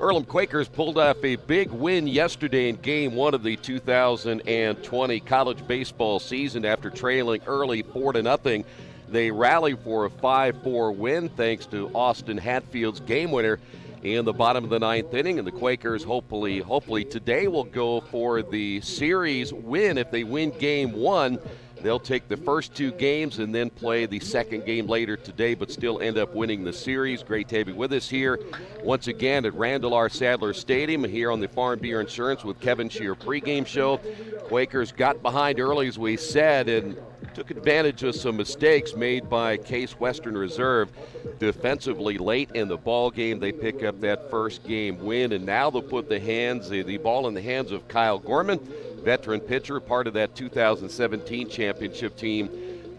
Earlham Quakers pulled off a big win yesterday in Game 1 of the 2020 college baseball season after trailing early 4-0. They rallied for a 5-4 win thanks to Austin Hatfield's game winner in the bottom of the ninth inning, and the Quakers hopefully today will go for the series win. If they win Game 1, they'll take the first two games and then play the second game later today, but still end up winning the series. Great to have you with us here once again at Randall R. Sadler Stadium here on the Farm Beer Insurance with Kevin Shear pregame show. Quakers got behind early, as we said, and took advantage of some mistakes made by Case Western Reserve defensively late in the ball game. They pick up that first game win, and now they'll put the ball in the hands of Kyle Gorman, veteran pitcher, part of that 2017 championship team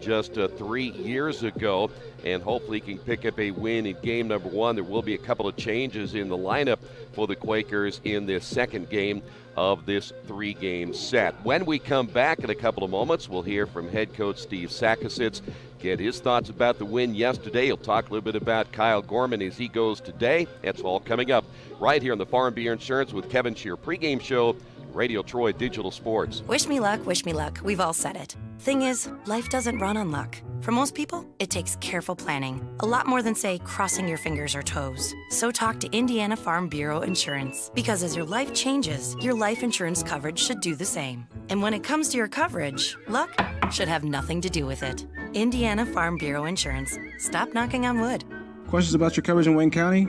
just 3 years ago, and hopefully he can pick up a win in game number 1. There will be a couple of changes in the lineup for the Quakers in this second game of this 3-game set. When we come back in a couple of moments, we'll hear from head coach Steve Sakasitz, get his thoughts about the win yesterday. He'll talk a little bit about Kyle Gorman as he goes today. That's all coming up right here on the Farm Beer Insurance with Kevin Shear pregame show, Radio Troy Digital Sports. Wish me luck, wish me luck. We've all said it. Thing is, life doesn't run on luck. For most people, it takes careful planning. A lot more than, say, crossing your fingers or toes. So talk to Indiana Farm Bureau Insurance. Because as your life changes, your life insurance coverage should do the same. And when it comes to your coverage, luck should have nothing to do with it. Indiana Farm Bureau Insurance. Stop knocking on wood. Questions about your coverage in Wayne County?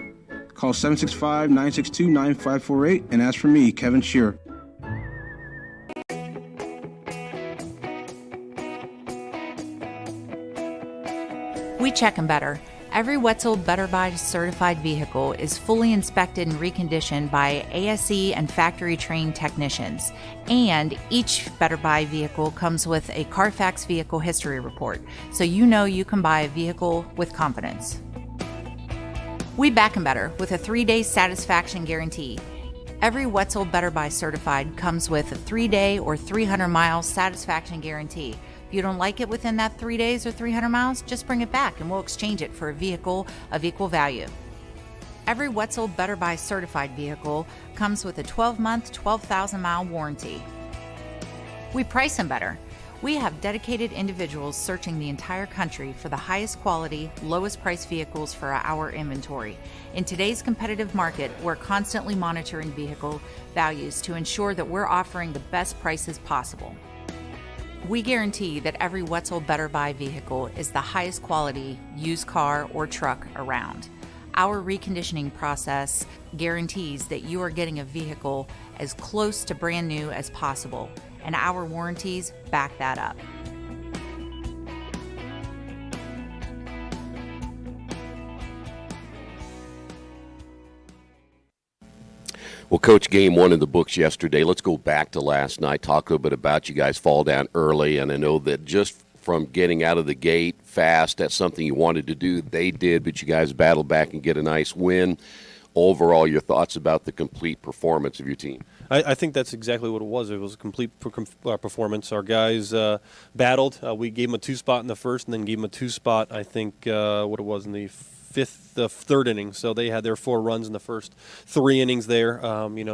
Call 765-962-9548 and ask for me, Kevin Shear. We check 'em better. Every Wetzel Better Buy certified vehicle is fully inspected and reconditioned by ASE and factory-trained technicians. And each Better Buy vehicle comes with a Carfax vehicle history report, so you know you can buy a vehicle with confidence. We back 'em better with a 3-day satisfaction guarantee. Every Wetzel Better Buy certified comes with a 3-day or 300-mile satisfaction guarantee. If you don't like it within that 3 days or 300 miles, just bring it back and we'll exchange it for a vehicle of equal value. Every Wetzel Better Buy certified vehicle comes with a 12-month, 12,000-mile warranty. We price them better. We have dedicated individuals searching the entire country for the highest quality, lowest price vehicles for our inventory. In today's competitive market, we're constantly monitoring vehicle values to ensure that we're offering the best prices possible. We guarantee that every Wetzel Better Buy vehicle is the highest quality used car or truck around. Our reconditioning process guarantees that you are getting a vehicle as close to brand new as possible, and our warranties back that up. Well, Coach, Game 1 in the books yesterday. Let's go back to last night. Talk a little bit about you guys fall down early, and I know that just from getting out of the gate fast, that's something you wanted to do. They did, but you guys battled back and get a nice win. Overall, your thoughts about the complete performance of your team? I think that's exactly what it was. It was a complete performance. Our guys battled. We gave them a 2-spot in the first and then gave them a 2-spot, I think, what it was in the third inning. So they had their 4 runs in the first 3 innings there.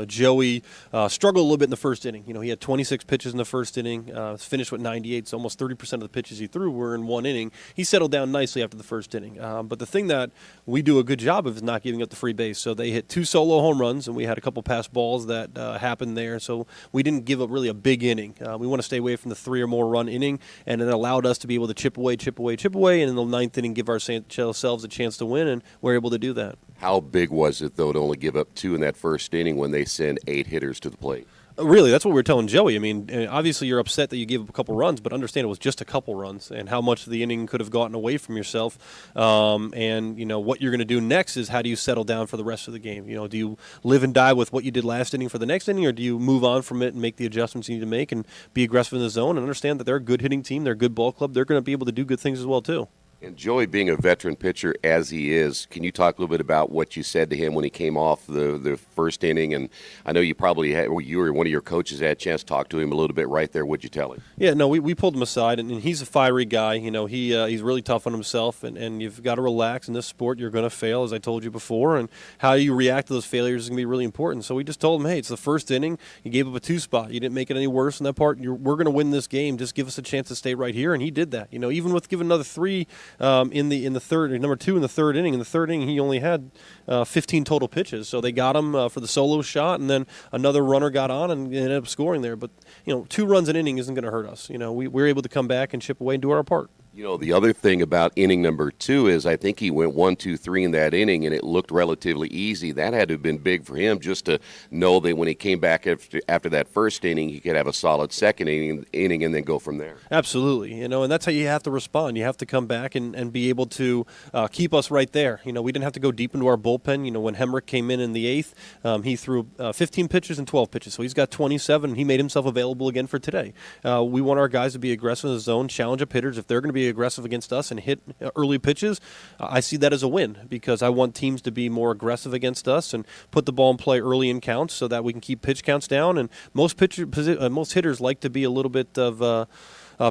Joey struggled a little bit in the first inning. He had 26 pitches in the first inning, finished with 98, so almost 30% of the pitches he threw were in 1 inning. He settled down nicely after the first inning. But the thing that we do a good job of is not giving up the free base. So they hit 2 solo home runs, and we had a couple pass balls that happened there. So we didn't give up really a big inning. We want to stay away from the 3 or more run inning, and it allowed us to be able to chip away, and in the 9th inning give ourselves a chance to win, and we're able to do that. How big was it, though, to only give up 2 in that first inning when they send 8 hitters to the plate? Really, that's what we were telling Joey. I mean, obviously you're upset that you gave up a couple runs, but understand it was just a couple runs and how much the inning could have gotten away from yourself. And what you're going to do next is how do you settle down for the rest of the game? Do you live and die with what you did last inning for the next inning, or do you move on from it and make the adjustments you need to make and be aggressive in the zone and understand that they're a good hitting team, they're a good ball club, they're going to be able to do good things as well, too. And Joey, being a veteran pitcher as he is, can you talk a little bit about what you said to him when he came off the first inning? And I know you probably had, you or one of your coaches had a chance to talk to him a little bit right there. What'd you tell him? Yeah, no, we pulled him aside, and he's a fiery guy. He's really tough on himself, and you've got to relax in this sport. You're going to fail, as I told you before, and how you react to those failures is going to be really important. So we just told him, hey, it's the first inning. You gave up a 2-spot. You didn't make it any worse in that part. We're going to win this game. Just give us a chance to stay right here, and he did that. Even with giving another 3 in the third, number 2 in the third inning. In the third inning, he only had 15 total pitches. So they got him for the solo shot, and then another runner got on and ended up scoring there. But 2 runs an inning isn't going to hurt us. We're able to come back and chip away and do our part. The other thing about inning number 2 is I think he went 1, 2, 3 in that inning, and it looked relatively easy. That had to have been big for him just to know that when he came back after that first inning, he could have a solid second inning and then go from there. Absolutely. And that's how you have to respond. You have to come back and be able to keep us right there. We didn't have to go deep into our bullpen. When Hemrick came in the 8th, he threw 15 pitches and 12 pitches. So he's got 27, and he made himself available again for today. We want our guys to be aggressive in the zone, challenge up hitters. If they're going to be aggressive against us and hit early pitches, I see that as a win because I want teams to be more aggressive against us and put the ball in play early in counts so that we can keep pitch counts down. And most hitters like to be a little bit of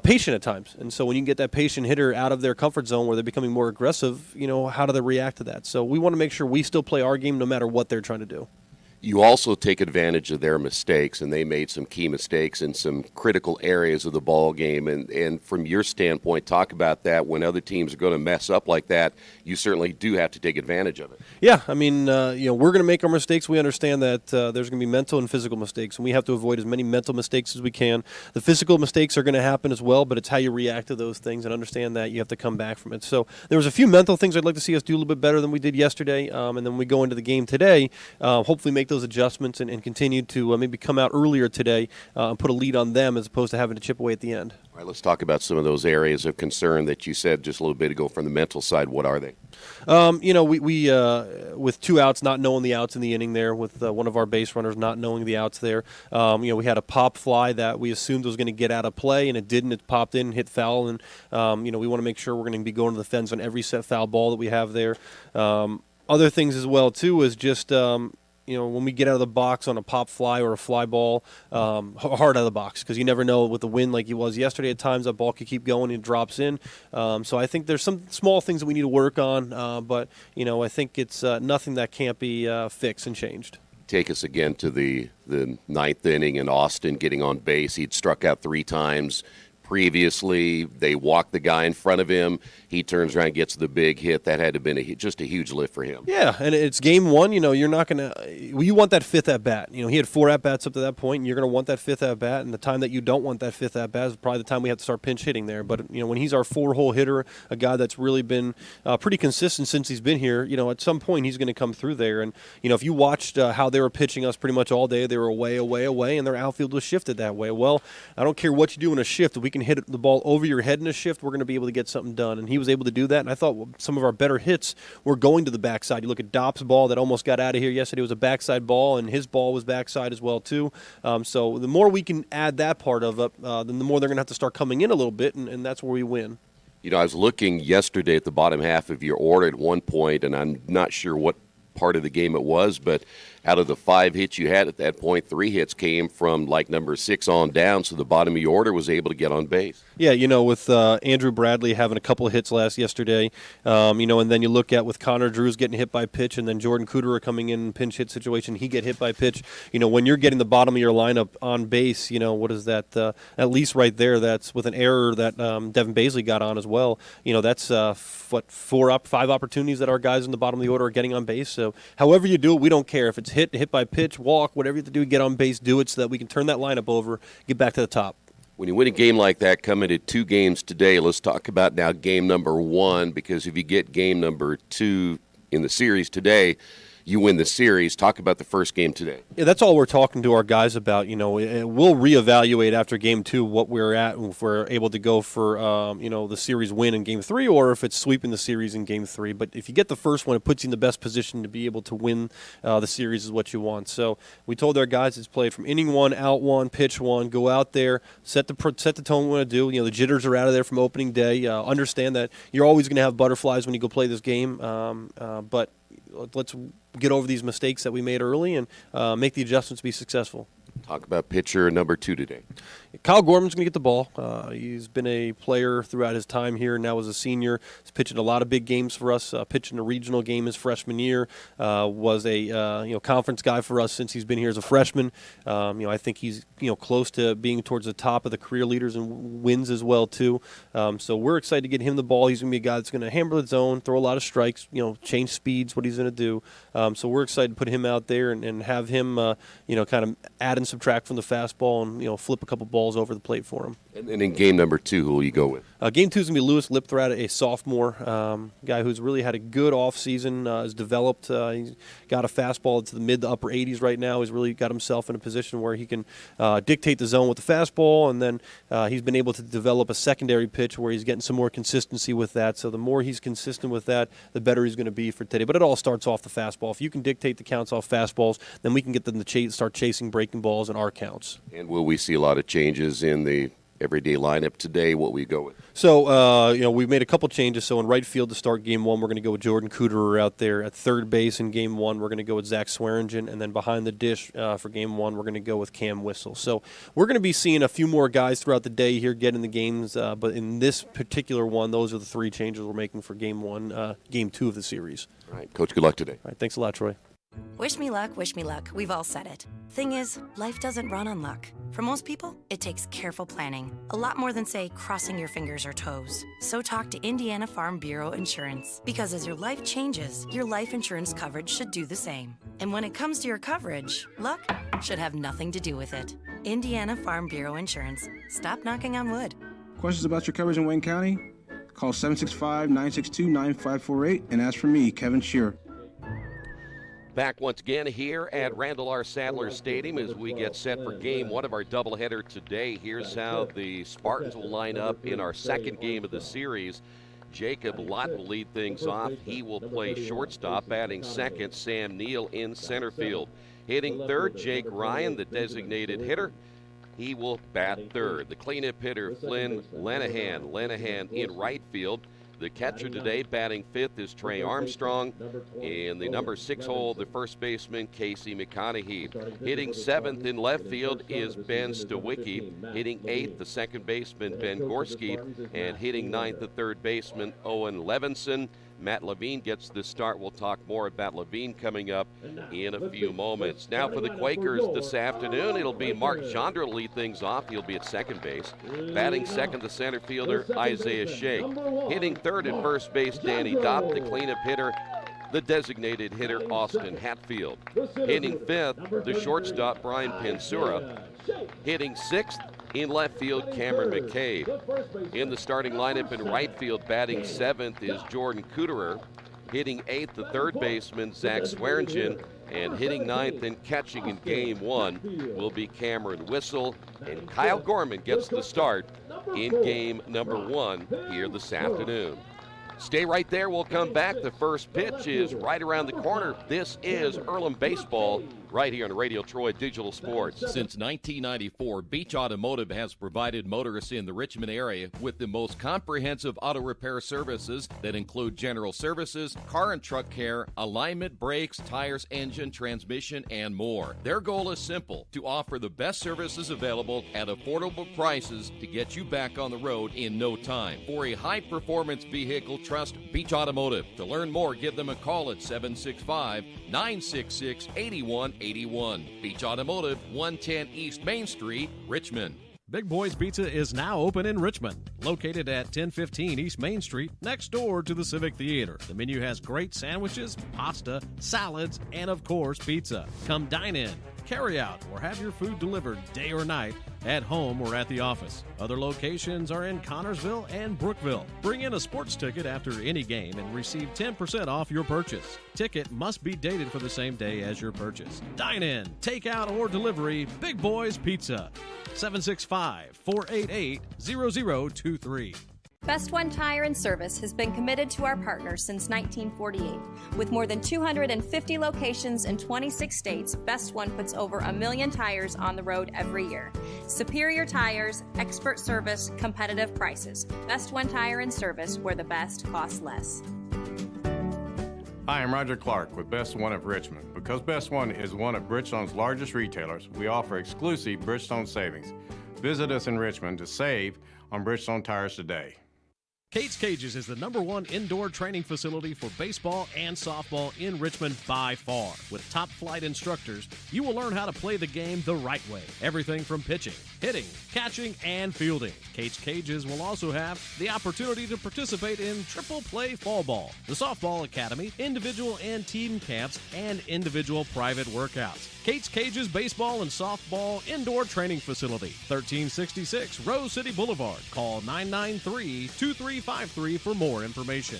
patient at times. And so when you can get that patient hitter out of their comfort zone where they're becoming more aggressive, how do they react to that? So we want to make sure we still play our game no matter what they're trying to do. You also take advantage of their mistakes, and they made some key mistakes in some critical areas of the ball game. And from your standpoint, talk about that. When other teams are going to mess up like that, you certainly do have to take advantage of it. Yeah, I mean, we're going to make our mistakes. We understand that there's going to be mental and physical mistakes, and we have to avoid as many mental mistakes as we can. The physical mistakes are going to happen as well, but it's how you react to those things and understand that you have to come back from it. So there was a few mental things I'd like to see us do a little bit better than we did yesterday, and then when we go into the game today, hopefully make those adjustments and continue to maybe come out earlier today and put a lead on them as opposed to having to chip away at the end. All right, let's talk about some of those areas of concern that you said just a little bit ago from the mental side. What are they? We with 2 outs, not knowing the outs in the inning there, with one of our base runners not knowing the outs there. We had a pop fly that we assumed was going to get out of play, and it didn't. It popped in and hit foul, and we want to make sure we're going to be going to the fence on every set foul ball that we have there. Other things as well, too, is just when we get out of the box on a pop fly or a fly ball, hard out of the box because you never know with the wind like it was yesterday. At times that ball could keep going and it drops in. So I think there's some small things that we need to work on, but I think it's nothing that can't be fixed and changed. Take us again to the 9th inning and Austin getting on base. He'd struck out 3 times. Previously, they walked the guy in front of him. He turns around and gets the big hit. That had to have been just a huge lift for him. Yeah, and it's game 1. You're not going to – you want that 5th at-bat. He had 4 at-bats up to that point, and you're going to want that 5th at-bat. And the time that you don't want that 5th at-bat is probably the time we have to start pinch hitting there. But, when he's our 4-hole hitter, a guy that's really been pretty consistent since he's been here, at some point he's going to come through there. And, if you watched how they were pitching us pretty much all day, they were away, and their outfield was shifted that way. Well, I don't care what you do in a shift. If we can hit the ball over your head in a shift, we're going to be able to get something done. And he was able to do that, and I thought some of our better hits were going to the backside. You look at Dopp's ball that almost got out of here yesterday was a backside ball, and his ball was backside as well, too. So the more we can add that part of it, then the more they're going to have to start coming in a little bit, and that's where we win. I was looking yesterday at the bottom half of your order at one point, and I'm not sure what part of the game it was, but out of the 5 hits you had at that point, 3 hits came from like number 6 on down, so the bottom of your order was able to get on base. Yeah, with Andrew Bradley having a couple of hits yesterday, and then you look at with Connor Drews getting hit by pitch, and then Jordan Cooterer coming in pinch hit situation, he get hit by pitch. When you're getting the bottom of your lineup on base, what is that? At least right there, that's with an error that Devin Baisley got on as well. That's 5 opportunities that our guys in the bottom of the order are getting on base. So however you do it, we don't care if it's hit by pitch, walk, whatever you have to do, get on base, do it so that we can turn that lineup over, get back to the top. When you win a game like that, coming to 2 games today, let's talk about now game number 1, because if you get game number 2 in the series today, you win the series. Talk about the first game today. Yeah, that's all we're talking to our guys about. We'll reevaluate after Game 2 what we're at, and if we're able to go for the series win in Game 3, or if it's sweeping the series in Game 3. But if you get the first one, it puts you in the best position to be able to win the series is what you want. So we told our guys it's played from inning 1, out 1, pitch 1, go out there, set the tone we want to do. The jitters are out of there from opening day. Understand that you're always going to have butterflies when you go play this game, but let's get over these mistakes that we made early and make the adjustments to be successful. Talk about pitcher number 2 today. Kyle Gorman's going to get the ball. He's been a player throughout his time here. Now as a senior, he's pitching a lot of big games for us. Pitching a regional game his freshman year. Was a conference guy for us since he's been here as a freshman. I think he's close to being towards the top of the career leaders and wins as well too. So we're excited to get him the ball. He's going to be a guy that's going to hammer the zone, throw a lot of strikes. Change speeds, what he's going to do. So we're excited to put him out there and have him kind of add and subtract from the fastball and flip a couple balls over the plate for him. And then in game number 2, who will you go with? Game 2 is going to be Lewis Lipthrat, a sophomore guy who's really had a good offseason, has developed. He's got a fastball to the mid to upper 80s right now. He's really got himself in a position where he can dictate the zone with the fastball, and then he's been able to develop a secondary pitch where he's getting some more consistency with that. So the more he's consistent with that, the better he's going to be for today. But it all starts off the fastball. If you can dictate the counts off fastballs, then we can get them to start chasing breaking balls in our counts. And will we see a lot of changes in the everyday lineup today? What will we go with? So, we've made a couple changes. So in right field to start Game 1, we're going to go with Jordan Cooterer out there. At third base in Game 1, we're going to go with Zach Swearingen. And then behind the dish for Game 1, we're going to go with Cam Whistle. So we're going to be seeing a few more guys throughout the day here get in the games. But in this particular one, those are the 3 changes we're making for Game 1, Game 2 of the series. All right, Coach, good luck today. All right, thanks a lot, Troy. Wish me luck, wish me luck. We've all said it. Thing is, life doesn't run on luck. For most people, it takes careful planning. A lot more than, say, crossing your fingers or toes. So talk to Indiana Farm Bureau Insurance. Because as your life changes, your life insurance coverage should do the same. And when it comes to your coverage, luck should have nothing to do with it. Indiana Farm Bureau Insurance. Stop knocking on wood. Questions about your coverage in Wayne County? Call 765-962-9548 and ask for me, Kevin Shearer. Back once again here at Randall R. Sadler Stadium as we get set for Game 1 of our doubleheader today. Here's how the Spartans will line up in our second game of the series. Jacob Lott will lead things off. He will play shortstop. Batting second, Sam Neal in center field. Hitting third, Jake Ryan, the designated hitter. He will bat third. The cleanup hitter, Flynn Lenahan. Lenahan in right field. The catcher today, batting fifth, is Trey Armstrong. In the number 6 hole, the first baseman, Casey McConaughey. Hitting seventh in left field is Ben Stawicki. Hitting eighth, the second baseman, Ben Gorski. And hitting ninth, the third baseman, Owen Levinson. Matt Levine gets the start. We'll talk more about Levine coming up in a few moments. Now for the Quakers this afternoon, it'll be Mark Chandra to lead things off. He'll be at second base. Batting second, the center fielder, Isaiah Shea. Hitting third at first base, Danny Dopp. The cleanup hitter, the designated hitter, Austin Hatfield. Hitting fifth, the shortstop, Brian Pensura. Hitting sixth, in left field, Cameron McCabe. In the starting lineup in right field, batting seventh is Jordan Cooterer. Hitting eighth, the third baseman, Zach Swearingen. And hitting ninth and catching in Game 1 will be Cameron Whistle. And Kyle Gorman gets the start in Game number 1 here this afternoon. Stay right there. We'll come back. The first pitch is right around the corner. This is Earlham Baseball right here on Radio Troy Digital Sports. Since 1994, Beach Automotive has provided motorists in the Richmond area with the most comprehensive auto repair services that include general services, car and truck care, alignment, brakes, tires, engine, transmission, and more. Their goal is simple: to offer the best services available at affordable prices to get you back on the road in no time. For a high-performance vehicle, trust Beach Automotive. To learn more, give them a call at 765-966-8181. Beach Automotive, 110 East Main Street, Richmond. Big Boys Pizza is now open in Richmond, located at 1015 East Main Street, next door to the Civic Theater. The menu has great sandwiches, pasta, salads, and of course, pizza. Come dine in, carryout, or have your food delivered day or night, at home or at the office. Other locations are in Connorsville and Brookville. Bring in a sports ticket after any game and receive 10% off your purchase. Ticket must be dated for the same day as your purchase. Dine in, take out, or delivery, Big Boys Pizza. 765-488-0023. Best One Tire and Service has been committed to our partners since 1948. With more than 250 locations in 26 states, Best One puts over 1 million tires on the road every year. Superior tires, expert service, competitive prices. Best One Tire and Service, where the best costs less. Hi, I'm Roger Clark with Best One of Richmond. Because Best One is one of Bridgestone's largest retailers, we offer exclusive Bridgestone savings. Visit us in Richmond to save on Bridgestone tires today. Kate's Cages is the #1 indoor training facility for baseball and softball in Richmond by far. With top flight instructors, you will learn how to play the game the right way. Everything from pitching, hitting, catching, and fielding. Kate's Cages will also have the opportunity to participate in triple play fall ball, the softball academy, individual and team camps, and individual private workouts. Kate's Cages Baseball and Softball Indoor Training Facility, 1366 Rose City Boulevard. Call 993-2353 for more information.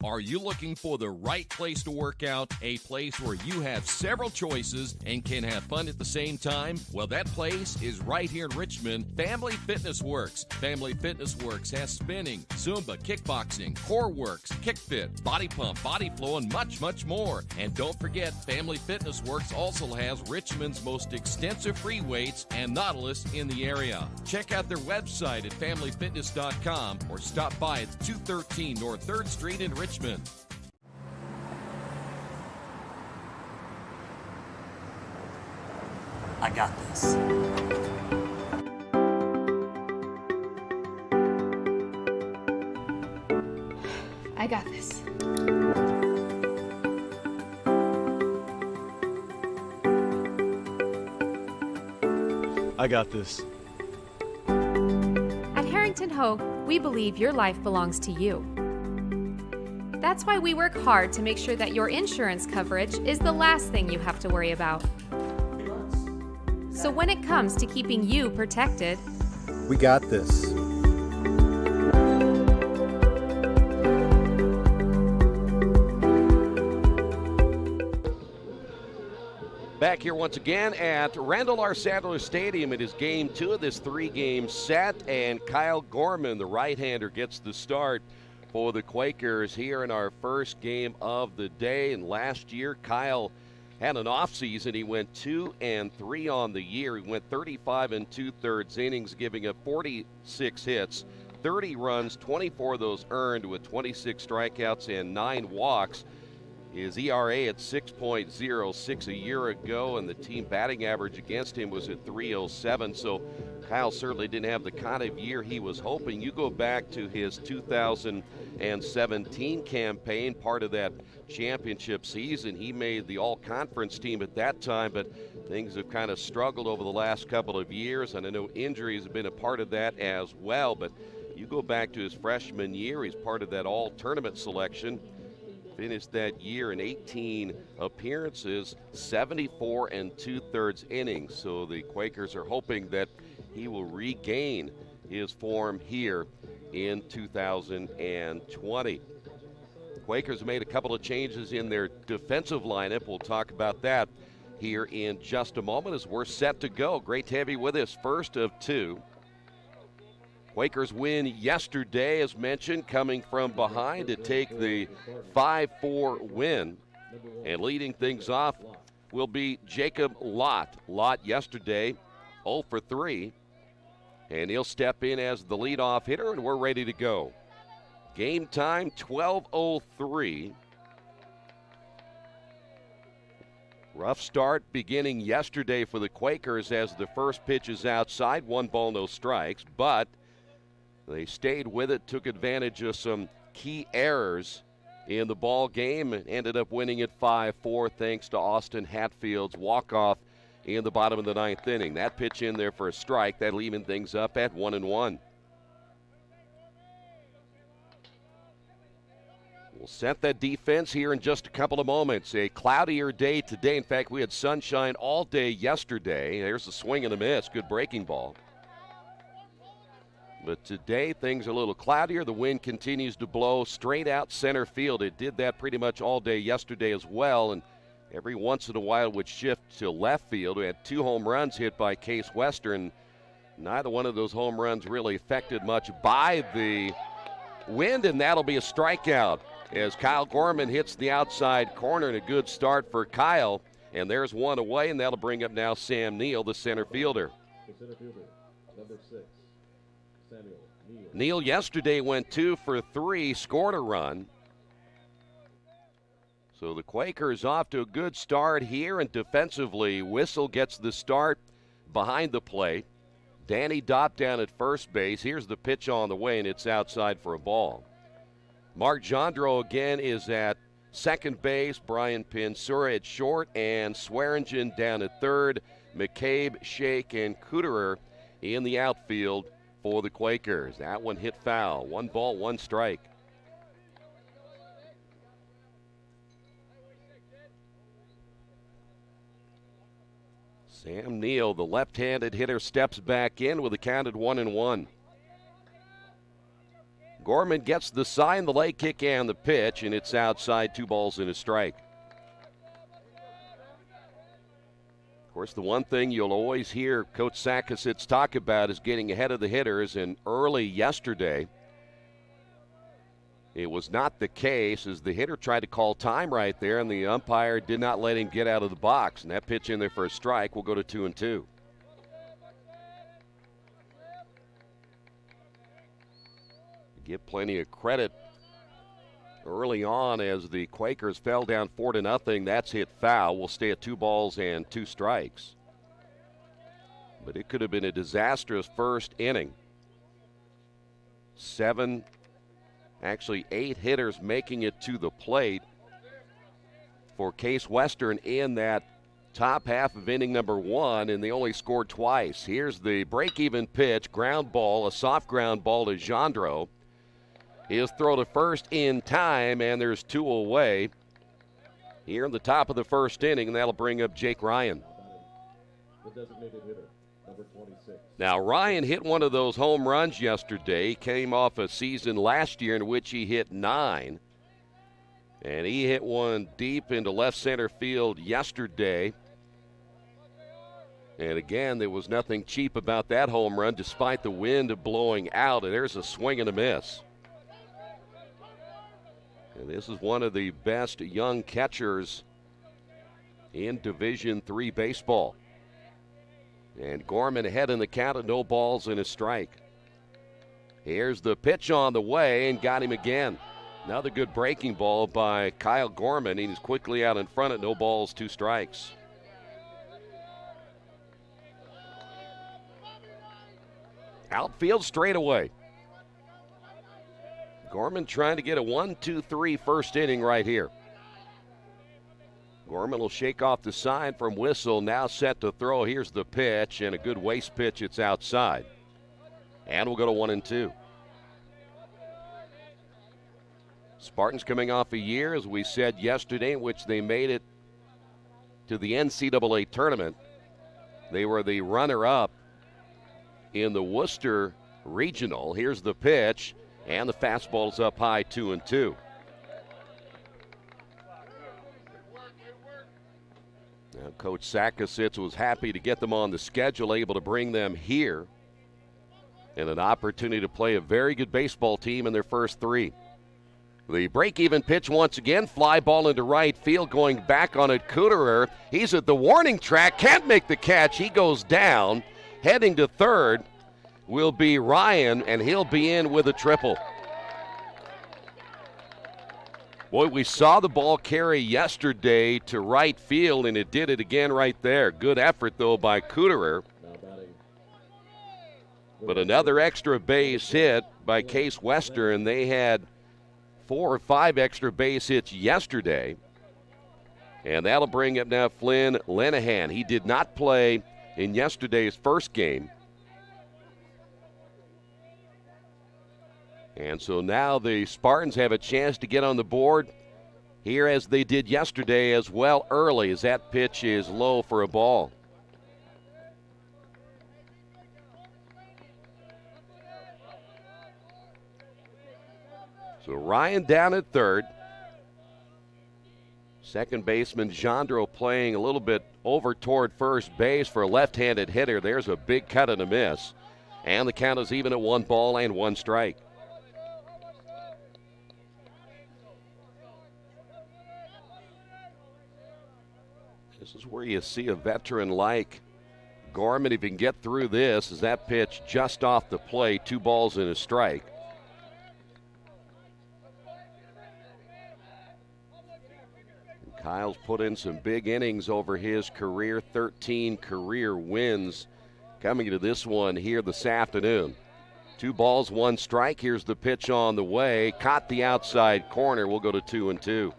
Are you looking for the right place to work out? A place where you have several choices and can have fun at the same time? Well, that place is right here in Richmond, Family Fitness Works. Family Fitness Works has spinning, Zumba, kickboxing, core works, kick fit, body pump, body flow, and much, much more. And don't forget, Family Fitness Works also has Richmond's most extensive free weights and Nautilus in the area. Check out their website at familyfitness.com or stop by at 213 North 3rd Street in Richmond. I got this. I got this. I got this. At Harrington Hogue, we believe your life belongs to you. That's why we work hard to make sure that your insurance coverage is the last thing you have to worry about. So when it comes to keeping you protected, we got this. Back here once again at Randall R. Sadler Stadium. It is game 2 of this 3-game set, and Kyle Gorman, the right-hander, gets the start for the Quakers here in our first game of the day. And last year, Kyle had an offseason. He went 2-3 on the year. He went 35 2/3 innings, giving up 46 hits, 30 runs, 24 of those earned with 26 strikeouts and 9 walks. His ERA at 6.06 a year ago, and the team batting average against him was at 307. So Kyle certainly didn't have the kind of year he was hoping. You go back to his 2017 campaign, part of that championship season. He made the all-conference team at that time, but things have kind of struggled over the last couple of years, and I know injuries have been a part of that as well. But you go back to his freshman year, he's part of that all-tournament selection. Finished that year in 18 appearances, 74 2/3 innings. So the Quakers are hoping that he will regain his form here in 2020. Quakers made a couple of changes in their defensive lineup. We'll talk about that here in just a moment as we're set to go. Great to have you with us, first of 2. Quakers win yesterday, as mentioned, coming from behind to take the 5-4 win. And leading things off will be Jacob Lott. Lott yesterday 0 for 3. And he'll step in as the leadoff hitter, and we're ready to go. Game time, 12:03. Rough start beginning yesterday for the Quakers as the first pitch is outside. 1 ball, no strikes, but they stayed with it, took advantage of some key errors in the ball game, and ended up winning it 5-4 thanks to Austin Hatfield's walk-off in the bottom of the 9th inning. That pitch in there for a strike, that'll even things up at 1-1. We'll set that defense here in just a couple of moments. A cloudier day today. In fact, we had sunshine all day yesterday. There's a swing and a miss. Good breaking ball. But today, things are a little cloudier. The wind continues to blow straight out center field. It did that pretty much all day yesterday as well, and every once in a while it would shift to left field. We had 2 home runs hit by Case Western. Neither one of those home runs really affected much by the wind, and that'll be a strikeout as Kyle Gorman hits the outside corner, and a good start for Kyle. And there's one away, and that'll bring up now Sam Neal, the center fielder. The center fielder, number 6, Samuel Neal. Neal yesterday went 2 for 3, scored a run. So the Quakers off to a good start here, and defensively, Whistle gets the start behind the plate. Danny Dopp down at first base. Here's the pitch on the way, and it's outside for a ball. Mark Jandro again is at second base. Brian Pinsura at short, and Swearingen down at third. McCabe, Shake, and Cooterer in the outfield for the Quakers. That one hit foul. 1 ball, 1 strike. Sam Neal, the left-handed hitter, steps back in with a count at 1-1. Gorman gets the sign, the leg kick, and the pitch, and it's outside, 2 balls and a strike. Of course, the one thing you'll always hear Coach Sakasitz talk about is getting ahead of the hitters, and early yesterday, it was not the case as the hitter tried to call time right there, and the umpire did not let him get out of the box, and that pitch in there for a strike will go to 2-2. Give plenty of credit early on as the Quakers fell down 4-0. That's hit foul. We'll stay at 2 balls and 2 strikes. But it could have been a disastrous first inning. 8 hitters making it to the plate for Case Western in that top half of inning number 1, and they only scored twice. Here's the break-even pitch, ground ball, a soft ground ball to Jandro. He'll throw to first in time, and there's 2 away here in the top of the first inning, and that'll bring up Jake Ryan. The designated hitter, number 26. Now, Ryan hit one of those home runs yesterday. He came off a season last year in which he hit 9, and he hit one deep into left center field yesterday. And again, there was nothing cheap about that home run despite the wind blowing out, and there's a swing and a miss. And this is one of the best young catchers in Division III baseball. And Gorman ahead in the count at 0 balls and a strike. Here's the pitch on the way, and got him again. Another good breaking ball by Kyle Gorman. He's quickly out in front at 0 balls, 2 strikes. Outfield straightaway. Gorman trying to get a 1-2-3 first inning right here. Gorman will shake off the sign from Whistle, now set to throw. Here's the pitch, and a good waste pitch. It's outside. And we'll go to 1-2. Spartans coming off a year, as we said yesterday, in which they made it to the NCAA tournament. They were the runner-up in the Worcester Regional. Here's the pitch. And the fastball's up high, 2-2. Now, Coach Sakasitz was happy to get them on the schedule, able to bring them here, and an opportunity to play a very good baseball team in their first 3. The break-even pitch once again, fly ball into right field, going back on it, Cooterer. He's at the warning track, can't make the catch. He goes down, heading to third will be Ryan, and he'll be in with a triple. Boy, we saw the ball carry yesterday to right field, and it did it again right there. Good effort, though, by Cooterer. But another extra base hit by Case Western. They had 4 or 5 extra base hits yesterday. And that'll bring up now Flynn Lenahan. He did not play in yesterday's first game. And so now the Spartans have a chance to get on the board here as they did yesterday as well early, as that pitch is low for a ball. So Ryan down at third. Second baseman Jandro playing a little bit over toward first base for a left-handed hitter. There's a big cut and a miss. And the count is even at 1 ball and 1 strike. This is where you see a veteran like Gorman, if he can get through this, as that pitch just off the plate, 2 balls and a strike. Kyle's put in some big innings over his career, 13 career wins coming to this one here this afternoon. 2 balls, 1 strike. Here's the pitch on the way. Caught the outside corner. We'll go to 2-2.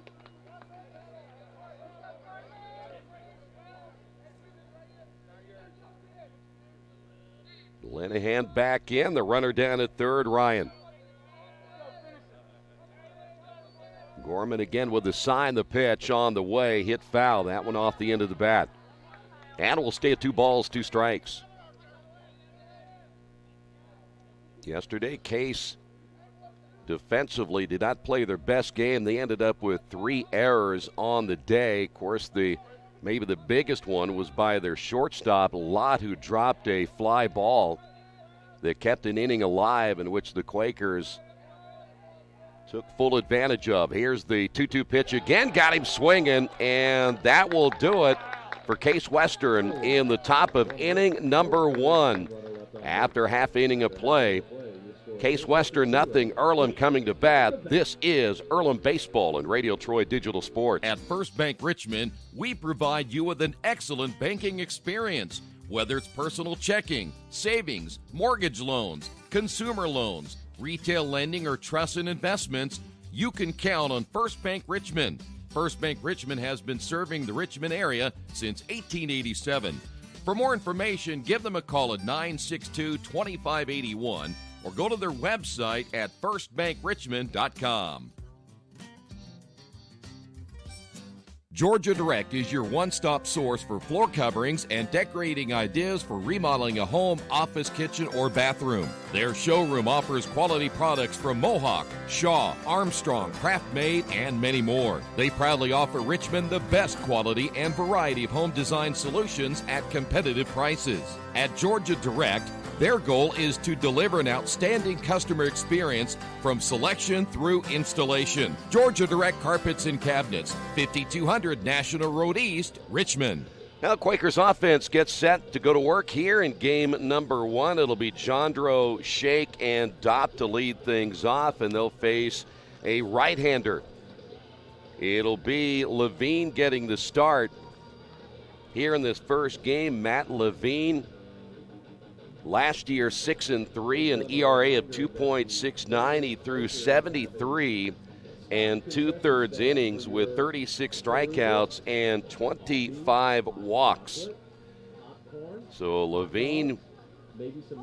Linehan back in. The runner down at third, Ryan. Gorman again with the sign, the pitch on the way, hit foul. That one off the end of the bat. And we'll stay at 2 balls, 2 strikes. Yesterday, Case defensively did not play their best game. They ended up with 3 errors on the day. Of course, maybe the biggest one was by their shortstop, Lott, who dropped a fly ball that kept an inning alive, in which the Quakers took full advantage of. Here's the 2-2 pitch again. Got him swinging, and that will do it for Case Western in the top of inning number 1. After half inning of play, Case Western nothing, Earlham coming to bat. This is Earlham Baseball and Radio Troy Digital Sports. At First Bank Richmond, we provide you with an excellent banking experience. Whether it's personal checking, savings, mortgage loans, consumer loans, retail lending, or trust and investments, you can count on First Bank Richmond. First Bank Richmond has been serving the Richmond area since 1887. For more information, give them a call at 962-2581 or go to their website at firstbankrichmond.com. Georgia Direct is your one-stop source for floor coverings and decorating ideas for remodeling a home, office, kitchen, or bathroom. Their showroom offers quality products from Mohawk, Shaw, Armstrong, Craft-Made, and many more. They proudly offer Richmond the best quality and variety of home design solutions at competitive prices. At Georgia Direct, their goal is to deliver an outstanding customer experience from selection through installation. Georgia Direct Carpets and Cabinets, 5200 National Road East, Richmond. Now Quakers offense gets set to go to work here in game number 1. It'll be Jandro, Shake, and Dopp to lead things off, and they'll face a right-hander. It'll be Levine getting the start here in this first game. Matt Levine, last year 6-3, an ERA of 2.69. He threw 73 and 2/3 innings with 36 strikeouts and 25 walks. So Levine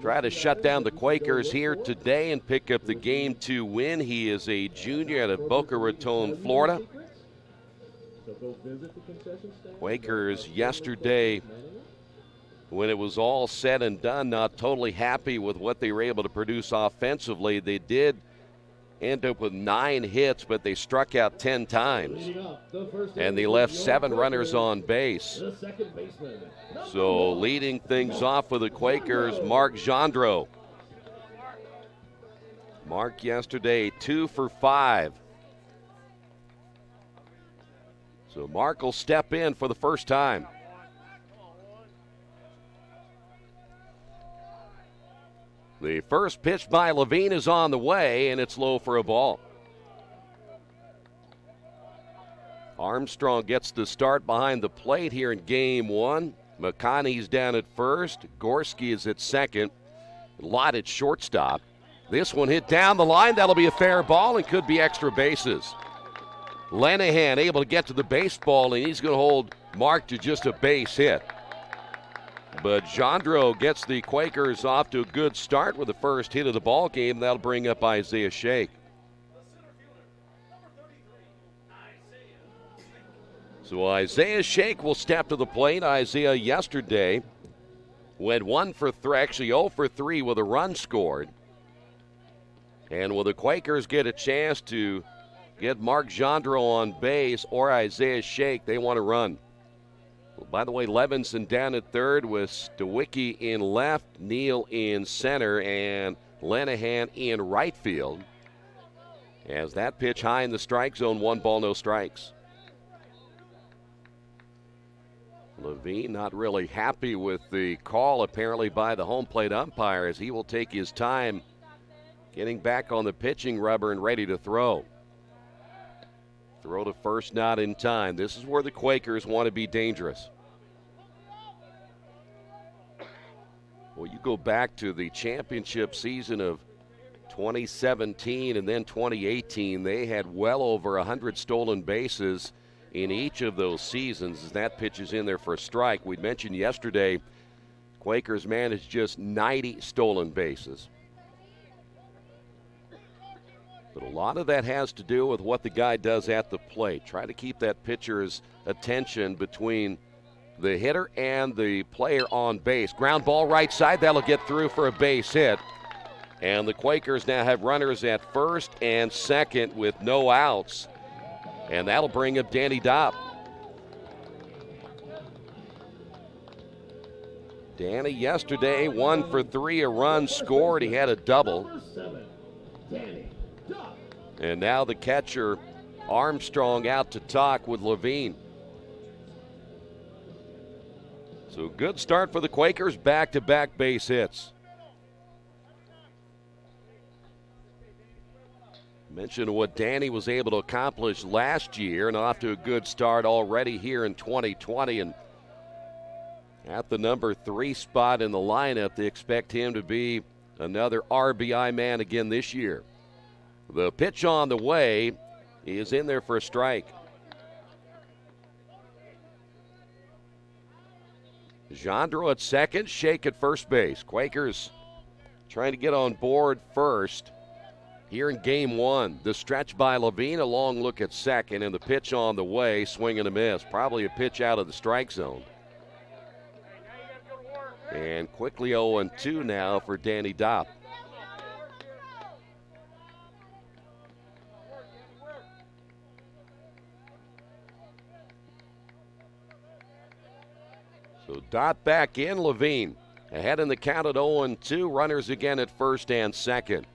try to shut down the Quakers here today and pick up the Game 2 win. He is a junior out of Boca Raton, Florida. Quakers yesterday, when it was all said and done, not totally happy with what they were able to produce offensively. They did end up with 9 hits, but they struck out 10 times. And they left 7 runners on base. So leading things off for the Quakers, Mark Jandro. Mark yesterday 2 for 5. So Mark will step in for the first time. The first pitch by Levine is on the way, and it's low for a ball. Armstrong gets the start behind the plate here in game 1. McConney's down at first. Gorski is at second. Lott at shortstop. This one hit down the line. That'll be a fair ball and could be extra bases. Linehan able to get to the baseball, and he's going to hold Mark to just a base hit. But Jandro gets the Quakers off to a good start with the first hit of the ball game. That'll bring up Isaiah Shake. So Isaiah Shake will step to the plate. Isaiah yesterday went 1 for 3, actually 0 for 3 with a run scored. And will the Quakers get a chance to get Mark Jandro on base or Isaiah Shake, they want to run. Well, by the way, Levinson down at third with Stawicki in left, Neal in center, and Lenahan in right field. As that pitch high in the strike zone, 1 ball, no strikes. Levine not really happy with the call apparently by the home plate umpire, as he will take his time getting back on the pitching rubber and ready to throw. Throw to first, not in time. This is where the Quakers want to be dangerous. Well, you go back to the championship season of 2017 and then 2018, they had well over 100 stolen bases in each of those seasons, as that pitch is in there for a strike. We mentioned yesterday, Quakers managed just 90 stolen bases. But a lot of that has to do with what the guy does at the plate. Try to keep that pitcher's attention between the hitter and the player on base. Ground ball right side, that'll get through for a base hit. And the Quakers now have runners at first and second with no outs. And that'll bring up Danny Dopp. Danny yesterday 1 for 3, a run scored. He had a double. And now the catcher Armstrong out to talk with Levine. So good start for the Quakers, back-to-back base hits. Mentioned what Danny was able to accomplish last year, and off to a good start already here in 2020. And at the number 3 spot in the lineup, they expect him to be another RBI man again this year. The pitch on the way is in there for a strike. Jandro at second, Shake at first base. Quakers trying to get on board first here in game 1. The stretch by Levine, a long look at second, and the pitch on the way, swing and a miss. Probably a pitch out of the strike zone. And quickly 0-2 now for Danny Dopp. So Dopp back in, Levine ahead in the count at 0-2. Runners again at first and second.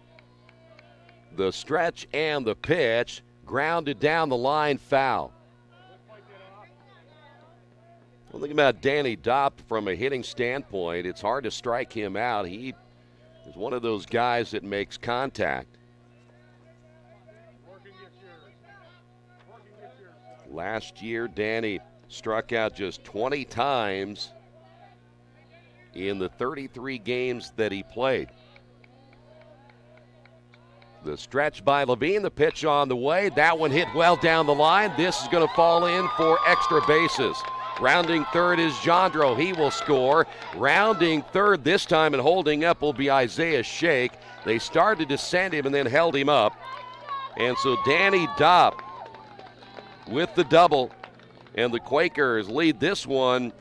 The stretch and the pitch, grounded down the line, foul. One thing about Danny Dopp from a hitting standpoint, it's hard to strike him out. He is one of those guys that makes contact. Last year, Danny struck out just 20 times in the 33 games that he played. The stretch by Levine, the pitch on the way. That one hit well down the line. This is going to fall in for extra bases. Rounding third is Jandro. He will score. Rounding third this time and holding up will be Isaiah Shake. They started to send him and then held him up. And so Danny Dopp with the double. And the Quakers lead this one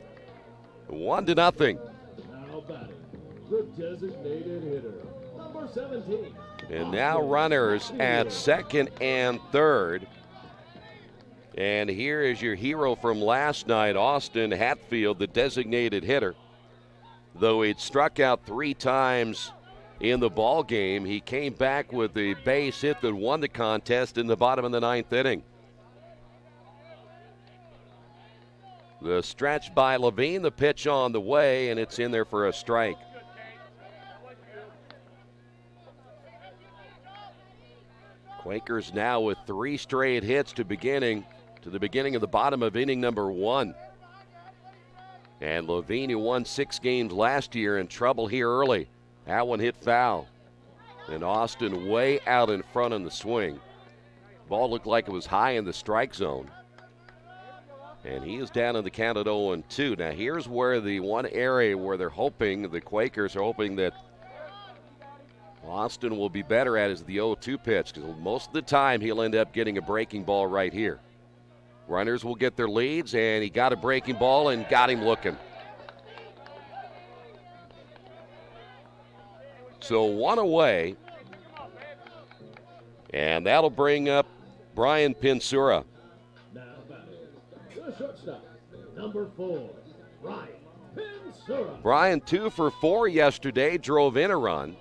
1-0. Now batting, the designated hitter, number 17. And now runners at second and third. And here is your hero from last night, Austin Hatfield, the designated hitter. Though he'd struck out 3 times in the ball game, he came back with the base hit that won the contest in the bottom of the 9th inning. The stretch by Levine, the pitch on the way, and it's in there for a strike. Quakers now with 3 straight hits to the beginning of the bottom of inning number 1. And Levine, who won 6 games last year, in trouble here early. That one hit foul. And Austin way out in front on the swing. Ball looked like it was high in the strike zone. And he is down in the count at 0-2. Now here's where the one area where they're hoping, the Quakers are hoping that Austin will be better at is the 0-2 pitch, because most of the time he'll end up getting a breaking ball right here. Runners will get their leads, and he got a breaking ball and got him looking. So one away, and that'll bring up Brian Pinsura. Now batting, the shortstop, number 4, Brian Pinsura. Brian 2 for 4 yesterday, drove in a run.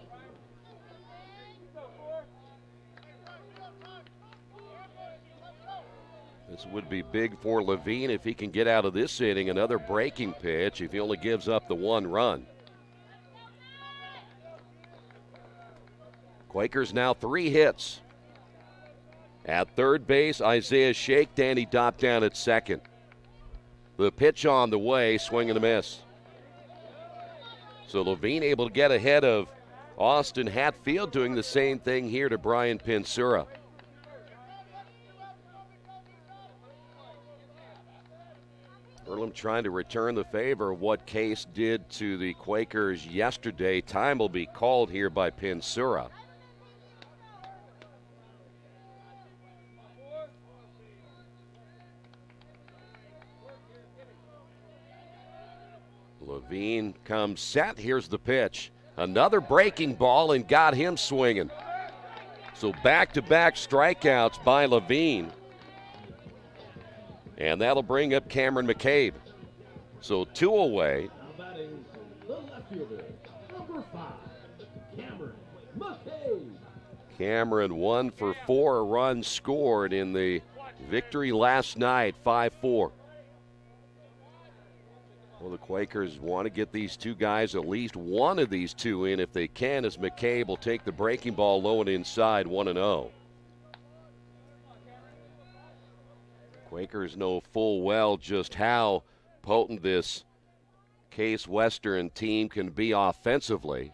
This would be big for Levine if he can get out of this inning. Another breaking pitch if he only gives up the 1 run. Quakers now 3 hits. At third base, Isaiah Shake. Danny Dopp down at second. The pitch on the way, swing and a miss. So Levine able to get ahead of Austin Hatfield, doing the same thing here to Brian Pinsura. Earlham trying to return the favor of what Case did to the Quakers yesterday. Time will be called here by Pinsura. Levine comes set. Here's the pitch. Another breaking ball and got him swinging. So back-to-back strikeouts by Levine. And that'll bring up Cameron McCabe. So 2 away. Now batting, the left fielder, number 5, Cameron McCabe. Cameron 1 for 4 runs scored in the victory last night, 5-4. Well, the Quakers want to get these two guys, at least one of these two in if they can, as McCabe will take the breaking ball low and inside, 1-0. Quakers know full well just how potent this Case Western team can be offensively.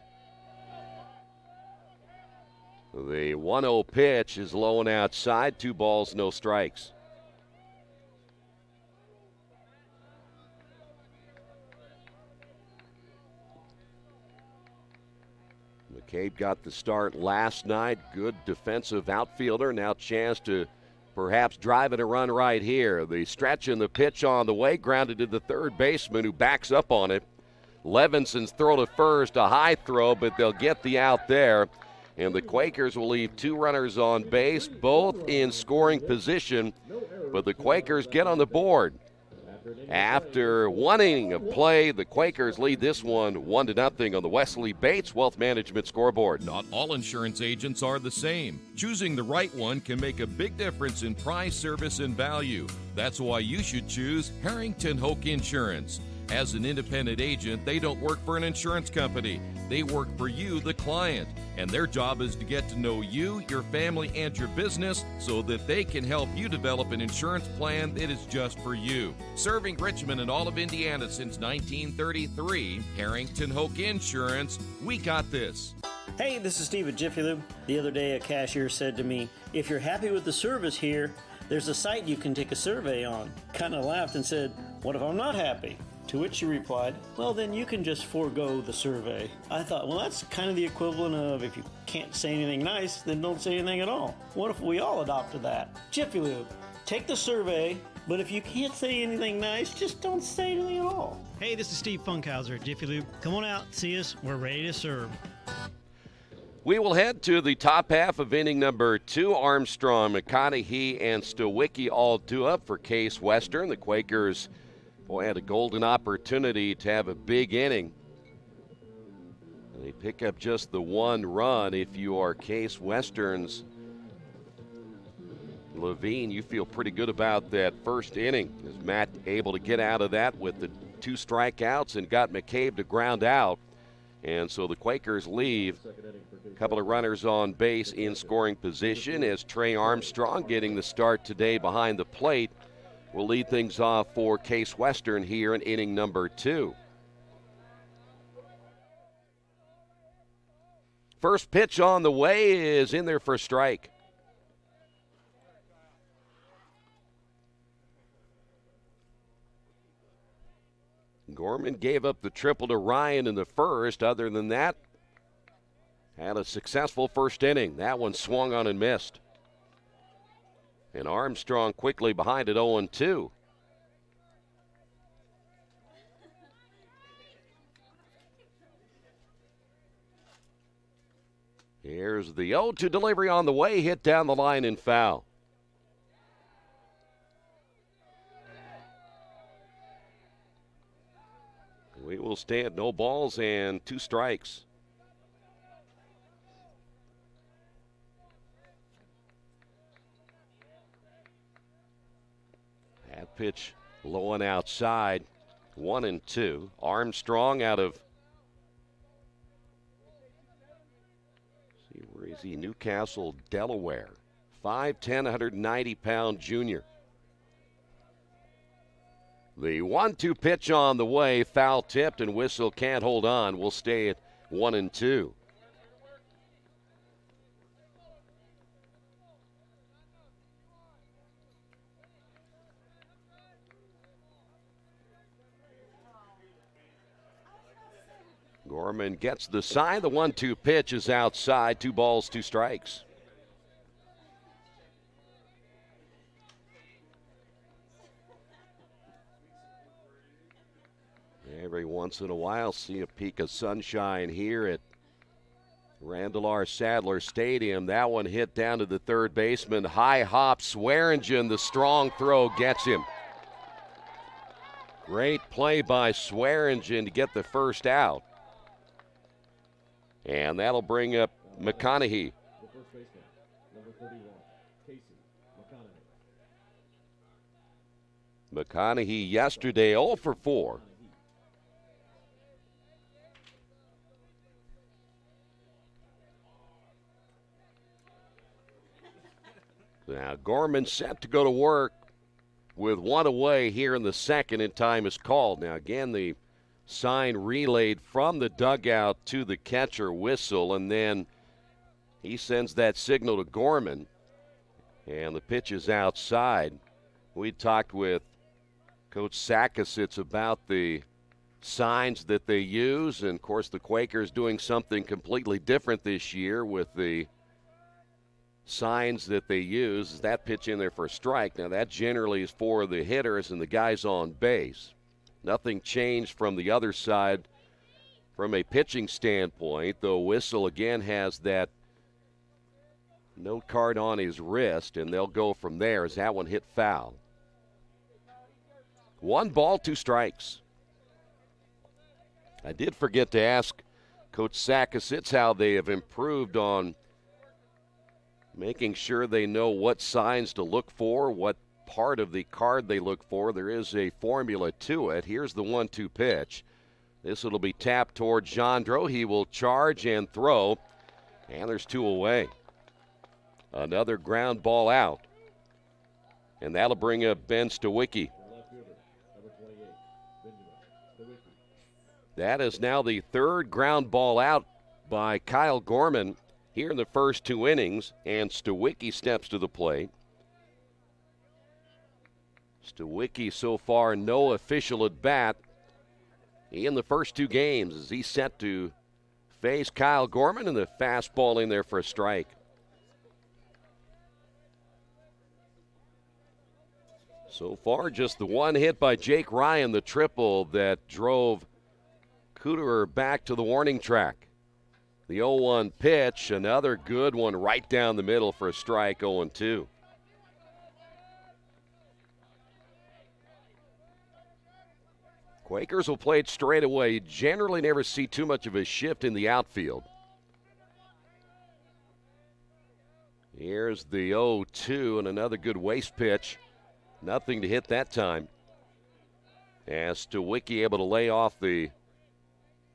The 1-0 pitch is low and outside, 2 balls, no strikes. McCabe got the start last night. Good defensive outfielder. Now chance to perhaps drive it a run right here. The stretch and the pitch on the way, grounded to the third baseman who backs up on it. Levinson's throw to first, a high throw, but they'll get the out there. And the Quakers will leave 2 runners on base, both in scoring position, but the Quakers get on the board. After 1 inning of play, the Quakers lead this one 1-0 on the Wesley Bates Wealth Management scoreboard. Not all insurance agents are the same. Choosing the right one can make a big difference in price, service, and value. That's why you should choose Harrington Hoke Insurance. As an independent agent, they don't work for an insurance company. They work for you, the client. And their job is to get to know you, your family, and your business so that they can help you develop an insurance plan that is just for you. Serving Richmond and all of Indiana since 1933, Harrington Hoke Insurance, we got this. Hey, this is Steve at Jiffy Lube. The other day, a cashier said to me, "If you're happy with the service here, there's a site you can take a survey on." Kind of laughed and said, "What if I'm not happy?" To which she replied, "Well, then you can just forego the survey." I thought, well, that's kind of the equivalent of if you can't say anything nice, then don't say anything at all. What if we all adopted that? Jiffy Lube, take the survey, but if you can't say anything nice, just don't say anything at all. Hey, this is Steve Funkhauser at Jiffy Lube. Come on out, see us. We're ready to serve. We will head to the top half of inning number 2. Armstrong, McConaughey, and Stowicki all due up for Case Western. The Quakers had a golden opportunity to have a big inning. They pick up just the 1 run. If you are Case Western's Levine, you feel pretty good about that first inning. Is Matt able to get out of that with the 2 strikeouts and got McCabe to ground out? And so the Quakers leave a couple of runners on base in scoring position as Trey Armstrong, getting the start today behind the plate, will lead things off for Case Western here in inning number 2. First pitch on the way is in there for a strike. Gorman gave up the triple to Ryan in the first. Other than that, had a successful first inning. That one swung on and missed. And Armstrong quickly behind it 0-2. Here's the 0-2 delivery on the way, hit down the line and foul. We will stand no balls and 2 strikes. That pitch low and outside, 1-2. Armstrong out of, see, where is he? Newcastle, Delaware. 5'10", 190-pound junior. The 1-2 pitch on the way, foul tipped, and Whistle can't hold on. We'll stay at 1-2. Gorman gets the sign. The 1-2 pitch is outside. 2 balls, 2 strikes. Every once in a while, see a peak of sunshine here at Randall R. Sadler Stadium. That one hit down to the third baseman. High hop, Swearingen. The strong throw gets him. Great play by Swearingen to get the first out. And that'll bring up McConaughey. The first baseman, number 31, Casey McConaughey. McConaughey yesterday 0 for 4. Now Gorman set to go to work with 1 away here in the second, and time is called. Now again, the sign relayed from the dugout to the catcher, Whistle, and then he sends that signal to Gorman, and the pitch is outside. We talked with Coach Sakasitz about the signs that they use, and of course the Quakers doing something completely different this year with the signs that they use. Is that pitch in there for a strike? Now that generally is for the hitters and the guys on base. Nothing changed from the other side from a pitching standpoint, though Whistle again has that note card on his wrist, and they'll go from there as that one hit foul. 1 ball, 2 strikes. I did forget to ask Coach Sakasitz how they have improved on making sure they know what signs to look for, what part of the card they look for. There is a formula to it. Here's the 1-2 pitch. This will be tapped toward Jandro. He will charge and throw, and there's 2 away. Another ground ball out, and that'll bring up Ben Stawicki. That is now the 3rd ground ball out by Kyle Gorman here in the first 2 innings, and Stawicki steps to the plate. Stawicki so far no official at bat in the first 2 games as he's set to face Kyle Gorman, and the fastball in there for a strike. So far just the 1 hit by Jake Ryan, the triple that drove Cooterer back to the warning track. The 0-1 pitch, another good one right down the middle for a strike, 0-2. Quakers will play it straight away. You generally never see too much of a shift in the outfield. Here's the 0-2 and another good waste pitch. Nothing to hit that time. As Stawicki able to lay off the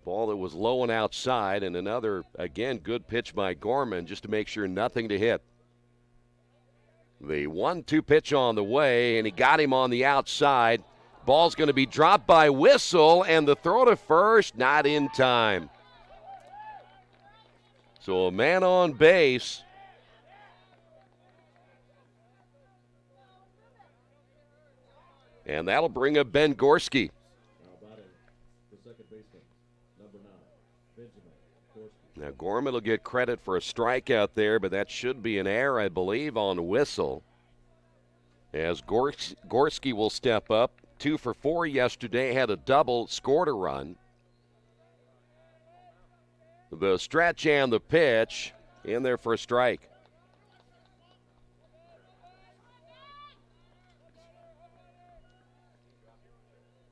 ball that was low and outside, and another, again, good pitch by Gorman just to make sure nothing to hit. The 1-2 pitch on the way, and he got him on the outside. Ball's going to be dropped by Whistle, and the throw to first, not in time. So a man on base. And that'll bring up Ben Gorski. Now, Gorman will get credit for a strikeout there, but that should be an error, I believe, on Whistle. As Gorski will step up. 2 for 4 yesterday, had a double, scored a run. The stretch and the pitch in there for a strike.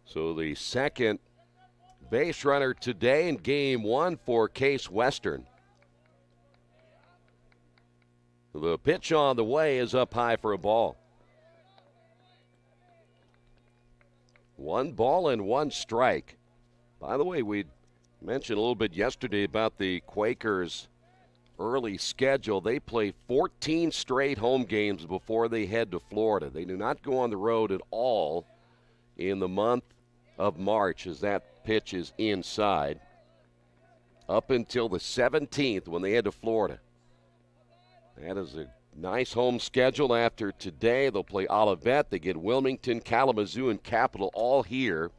So the second base runner today in game 1 for Case Western. The pitch on the way is up high for a ball. 1 ball and 1 strike. By the way, we mentioned a little bit yesterday about the Quakers' early schedule. They play 14 straight home games before they head to Florida. They do not go on the road at all in the month of March as that pitch is inside up until the 17th when they head to Florida. That is a nice home schedule after today. They'll play Olivet. They get Wilmington, Kalamazoo, and Capital all here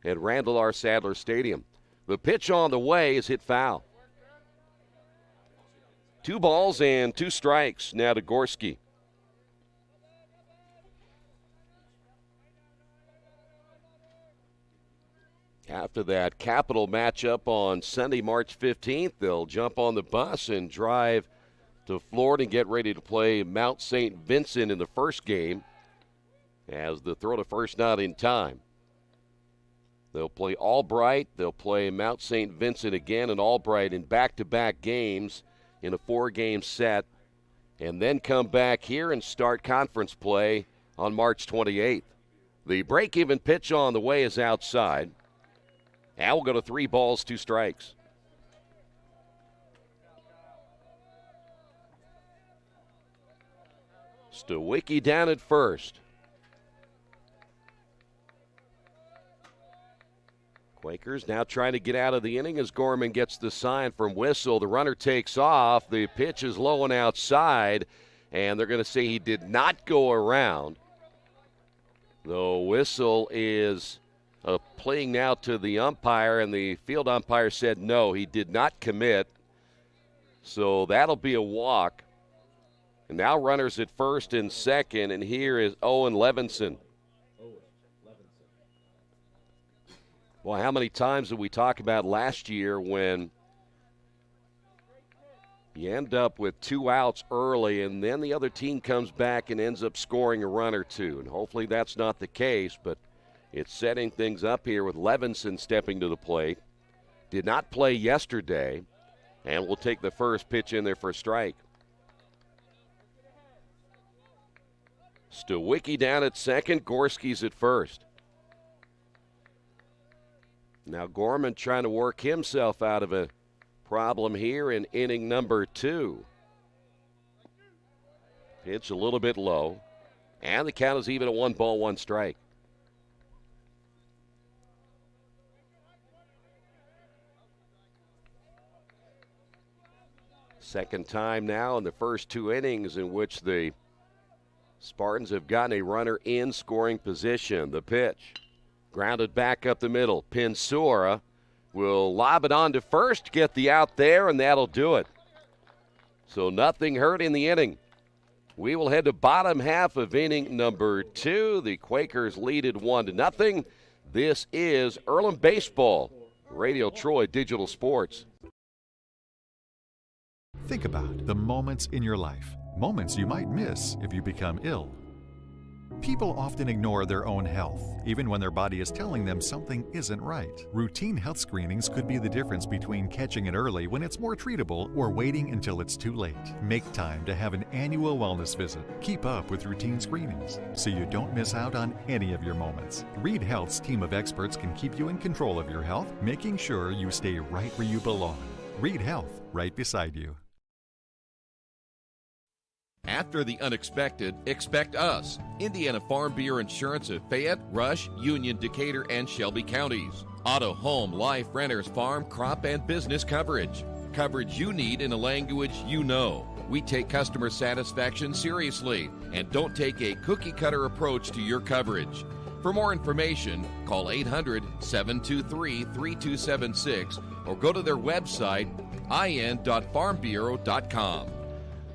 at Randall R. Sadler Stadium. The pitch on the way is hit foul. 2 balls and 2 strikes now to Gorski. After that Capital matchup on Sunday, March 15th, they'll jump on the bus and drive to Florida and get ready to play Mount St. Vincent in the first game as the throw to first not in time. They'll play Albright. They'll play Mount St. Vincent again and Albright in back-to-back games in a 4-game set, and then come back here and start conference play on March 28th. The break-even pitch on the way is outside. Now we'll go to 3 balls, 2 strikes. Stawicki down at first. Quakers now trying to get out of the inning as Gorman gets the sign from Whistle. The runner takes off. The pitch is low and outside, and they're going to say he did not go around. Though Whistle is playing now to the umpire, and the field umpire said no, he did not commit. So that'll be a walk. And now runners at first and second, and here is Owen Levinson. Well, how many times did we talk about last year when you end up with 2 outs early and then the other team comes back and ends up scoring a run or 2? And hopefully that's not the case, but it's setting things up here with Levinson stepping to the plate. Did not play yesterday, and will take the first pitch in there for a strike. Stawicki down at second, Gorski's at first. Now Gorman trying to work himself out of a problem here in inning number 2. Pitch a little bit low, and the count is even at 1 ball, 1 strike. Second time now in the first 2 innings in which the Spartans have gotten a runner in scoring position. The pitch. Grounded back up the middle. Pinsura will lob it on to first, get the out there, and that'll do it. So nothing hurt in the inning. We will head to bottom half of inning number 2. The Quakers lead it 1-0. This is Earlham Baseball, Radio Troy Digital Sports. Think about the moments in your life, moments you might miss if you become ill. People often ignore their own health, even when their body is telling them something isn't right. Routine health screenings could be the difference between catching it early when it's more treatable or waiting until it's too late. Make time to have an annual wellness visit. Keep up with routine screenings so you don't miss out on any of your moments. Reed Health's team of experts can keep you in control of your health, making sure you stay right where you belong. Reed Health, right beside you. After the unexpected, expect us. Indiana Farm Bureau Insurance of Fayette, Rush, Union, Decatur, and Shelby counties. Auto, home, life, renters, farm, crop, and business coverage. Coverage you need in a language you know. We take customer satisfaction seriously and don't take a cookie-cutter approach to your coverage. For more information, call 800-723-3276 or go to their website, in.farmbureau.com.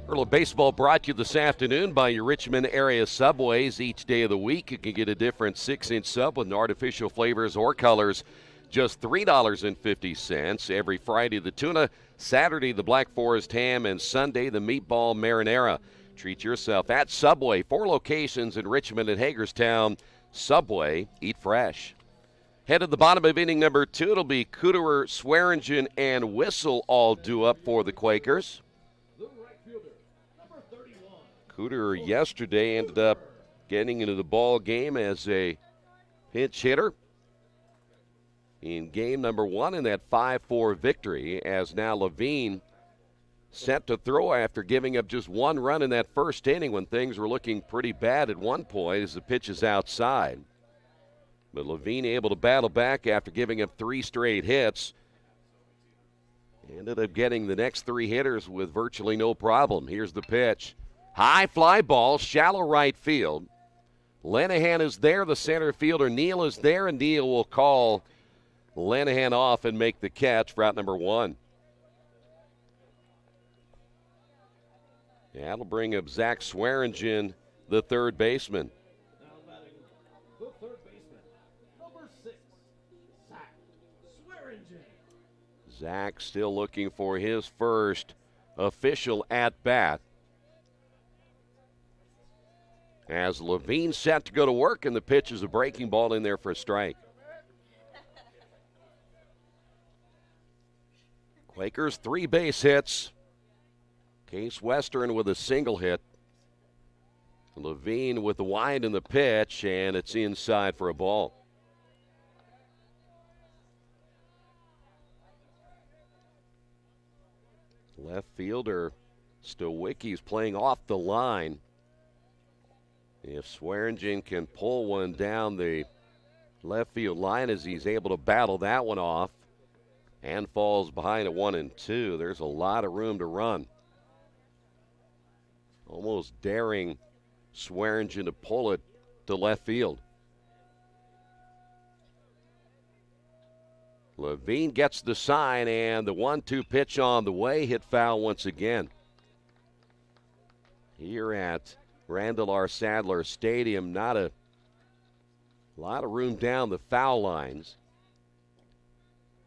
Earlham Baseball brought to you this afternoon by your Richmond area Subways. Each day of the week, you can get a different 6-inch sub with no artificial flavors or colors. Just $3.50. Every Friday, the tuna. Saturday, the Black Forest ham. And Sunday, the meatball marinara. Treat yourself at Subway. 4 locations in Richmond and Hagerstown. Subway, eat fresh. Head to the bottom of inning number 2. It'll be Cooterer, Swearingen, and Whistle all due up for the Quakers. Cooterer yesterday ended up getting into the ball game as a pinch hitter in game number 1 in that 5-4 victory, as now Levine set to throw after giving up just 1 run in that first inning when things were looking pretty bad at one point as the pitch is outside. But Levine able to battle back after giving up 3 straight hits. Ended up getting the next 3 hitters with virtually no problem. Here's the pitch. High fly ball, shallow right field. Lenahan is there, the center fielder. Neal is there, and Neal will call Lenahan off and make the catch for out number 1. That'll bring up Zach Swearingen, the third baseman. The third baseman, number 6, Zach Swearingen. Zach still looking for his first official at-bat. As Levine set to go to work, and the pitch is a breaking ball in there for a strike. Quakers 3 base hits. Case Western with a single hit. Levine with the wind in the pitch, and it's inside for a ball. Left fielder Stowicki's playing off the line. If Swearingen can pull one down the left field line as he's able to battle that one off and falls behind at 1-2, there's a lot of room to run. Almost daring Swearingen to pull it to left field. Levine gets the sign, and the 1-2 pitch on the way, hit foul once again. Here at Randall R. Sadler Stadium, not a lot of room down the foul lines.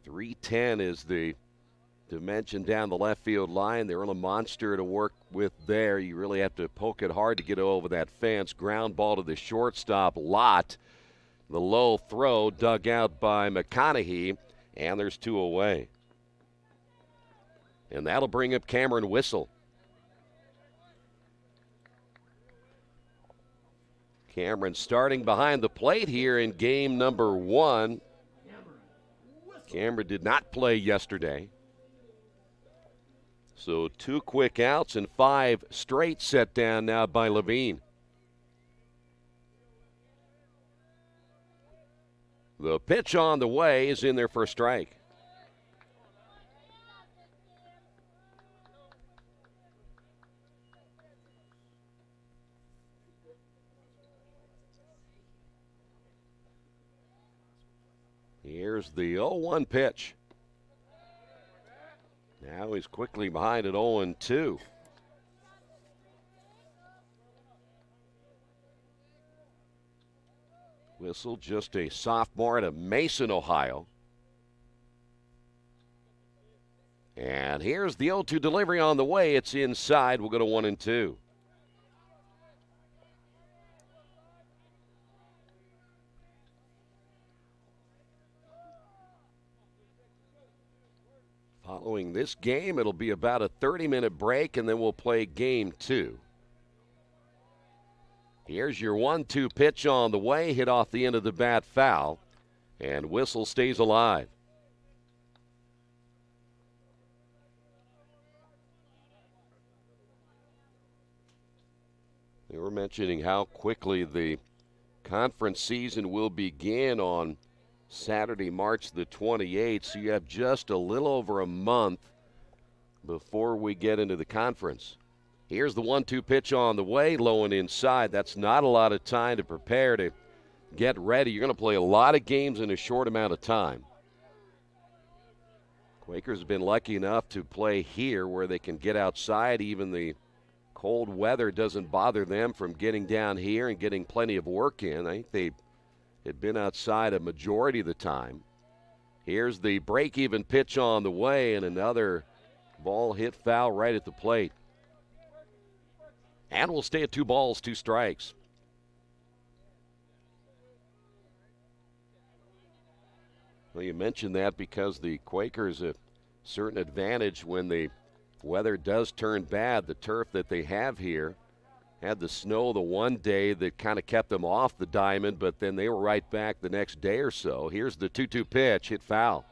310 is the dimension down the left field line. They're on a monster to work with there. You really have to poke it hard to get over that fence. Ground ball to the shortstop, Lott. The low throw dug out by McConaughey, and there's 2 away. And that'll bring up Cameron Whistle. Cameron starting behind the plate here in game number 1. Cameron did not play yesterday. So 2 quick outs and 5 straight set down now by Levine. The pitch on the way is in there for a strike. Here's the 0-1 pitch. Now he's quickly behind at 0-2. Whistle, just a sophomore out of Mason, Ohio. And here's the 0-2 delivery on the way. It's inside. We'll go to 1-2. Following this game, it'll be about a 30-minute break, and then we'll play game 2. Here's your 1-2 pitch on the way, hit off the end of the bat, foul, and Whistle stays alive. We were mentioning how quickly the conference season will begin on Saturday, March the 28th, so you have just a little over a month before we get into the conference. Here's the 1-2 pitch on the way, low and inside. That's not a lot of time to prepare to get ready. You're going to play a lot of games in a short amount of time. Quakers have been lucky enough to play here where they can get outside. Even the cold weather doesn't bother them from getting down here and getting plenty of work in. I think they had been outside a majority of the time. Here's the break-even pitch on the way, and another ball hit foul right at the plate. And we'll stay at 2 balls, 2 strikes. Well, you mentioned that because the Quakers have a certain advantage when the weather does turn bad. The turf that they have here had the snow the one day that kind of kept them off the diamond, but then they were right back the next day or so. Here's the 2-2 pitch, hit foul.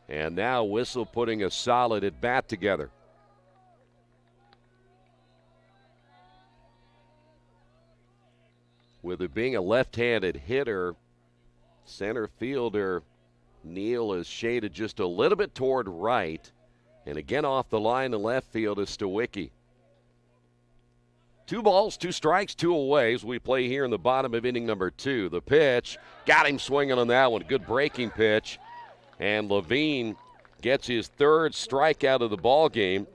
And now Whistle putting a solid at bat together. With it being a left-handed hitter, center fielder Neal is shaded just a little bit toward right. And again off the line in left field is Stawicki. 2 balls, 2 strikes, 2 away as we play here in the bottom of inning number 2. The pitch, got him swinging on that one. Good breaking pitch. And Levine gets his 3rd strikeout of the ball game.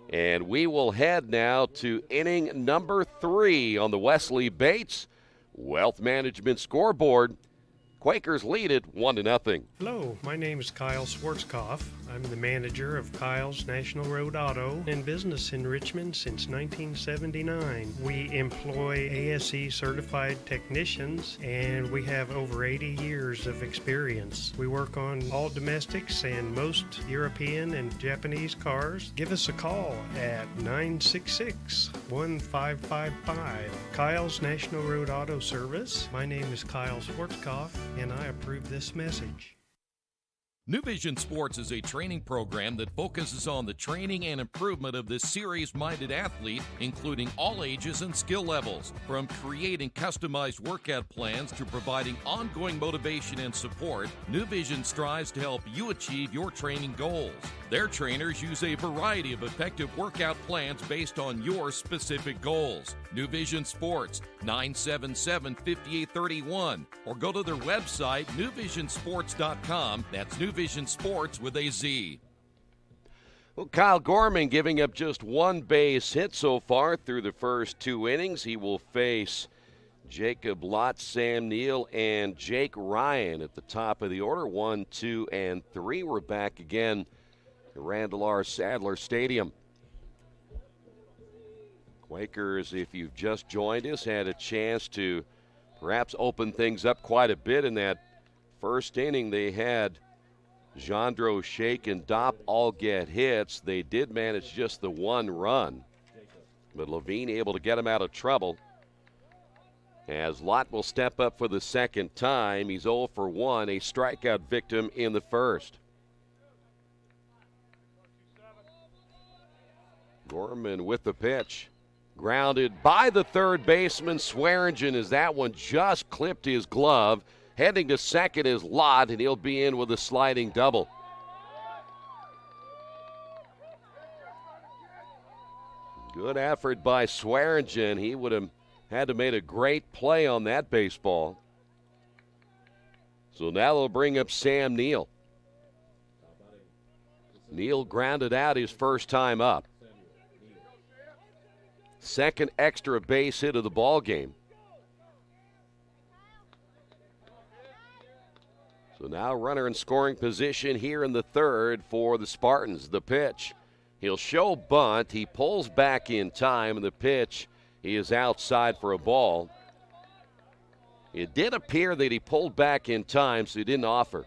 And we will head now to inning number 3 on the Wesley Bates Wealth Management scoreboard. Quakers lead it 1-0. Hello, my name is Kyle Schwarzkopf. I'm the manager of Kyle's National Road Auto, in business in Richmond since 1979. We employ ASE certified technicians, and we have over 80 years of experience. We work on all domestics and most European and Japanese cars. Give us a call at 966-1555. Kyle's National Road Auto Service. My name is Kyle Schwarzkopf, and I approve this message. New Vision Sports is a training program that focuses on the training and improvement of the serious-minded athlete, including all ages and skill levels. From creating customized workout plans to providing ongoing motivation and support, New Vision strives to help you achieve your training goals. Their trainers use a variety of effective workout plans based on your specific goals. New Vision Sports, 977-5831, or go to their website, newvisionsports.com. That's New Vision Sports with a Z. Well, Kyle Gorman giving up just 1 base hit so far through the first 2 innings. He will face Jacob Lott, Sam Neal, and Jake Ryan at the top of the order. 1, 2, and 3. We're back again at Randall R. Sadler Stadium. Quakers, if you've just joined us, had a chance to perhaps open things up quite a bit in that first inning. They had Jandro, Shake, and Dopp all get hits. They did manage just the 1 run, but Levine able to get him out of trouble. As Lott will step up for the second time. He's 0 for 1, a strikeout victim in the first. Gorman with the pitch. Grounded by the third baseman, Swearingen, as that one just clipped his glove. Heading to second is Lott, and he'll be in with a sliding double. Good effort by Swearingen. He would have had to made a great play on that baseball. So now they'll bring up Sam Neal. Neal grounded out his first time up. Second extra base hit of the ball game. So now runner in scoring position here in the third for the Spartans. The pitch. He'll show bunt. He pulls back in time, and the pitch, he is outside for a ball. It did appear that he pulled back in time, so he didn't offer.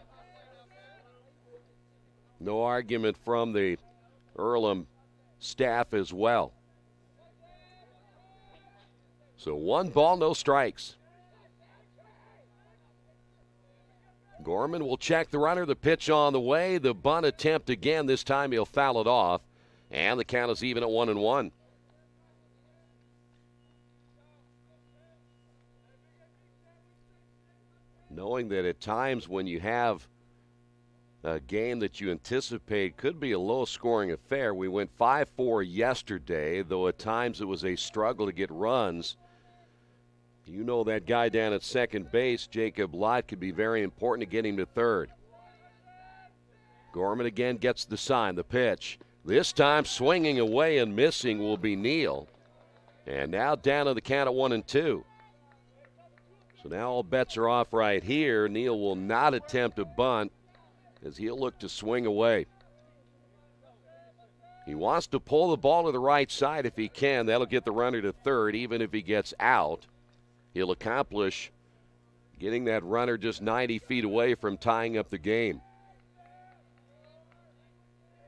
No argument from the Earlham staff as well. So 1 ball, no strikes. Gorman will check the runner. The pitch on the way. The bunt attempt again. This time he'll foul it off. And the count is even at 1-1. Knowing that at times when you have a game that you anticipate could be a low-scoring affair, we went 5-4 yesterday, though at times it was a struggle to get runs. You know that guy down at second base, Jacob Lott, could be very important to get him to third. Gorman again gets the sign, the pitch. This time swinging away and missing will be Neal. And now down to the count of 1-2. So now all bets are off right here. Neal will not attempt a bunt as he'll look to swing away. He wants to pull the ball to the right side if he can. That'll get the runner to third. Even if he gets out, he'll accomplish getting that runner just 90 feet away from tying up the game.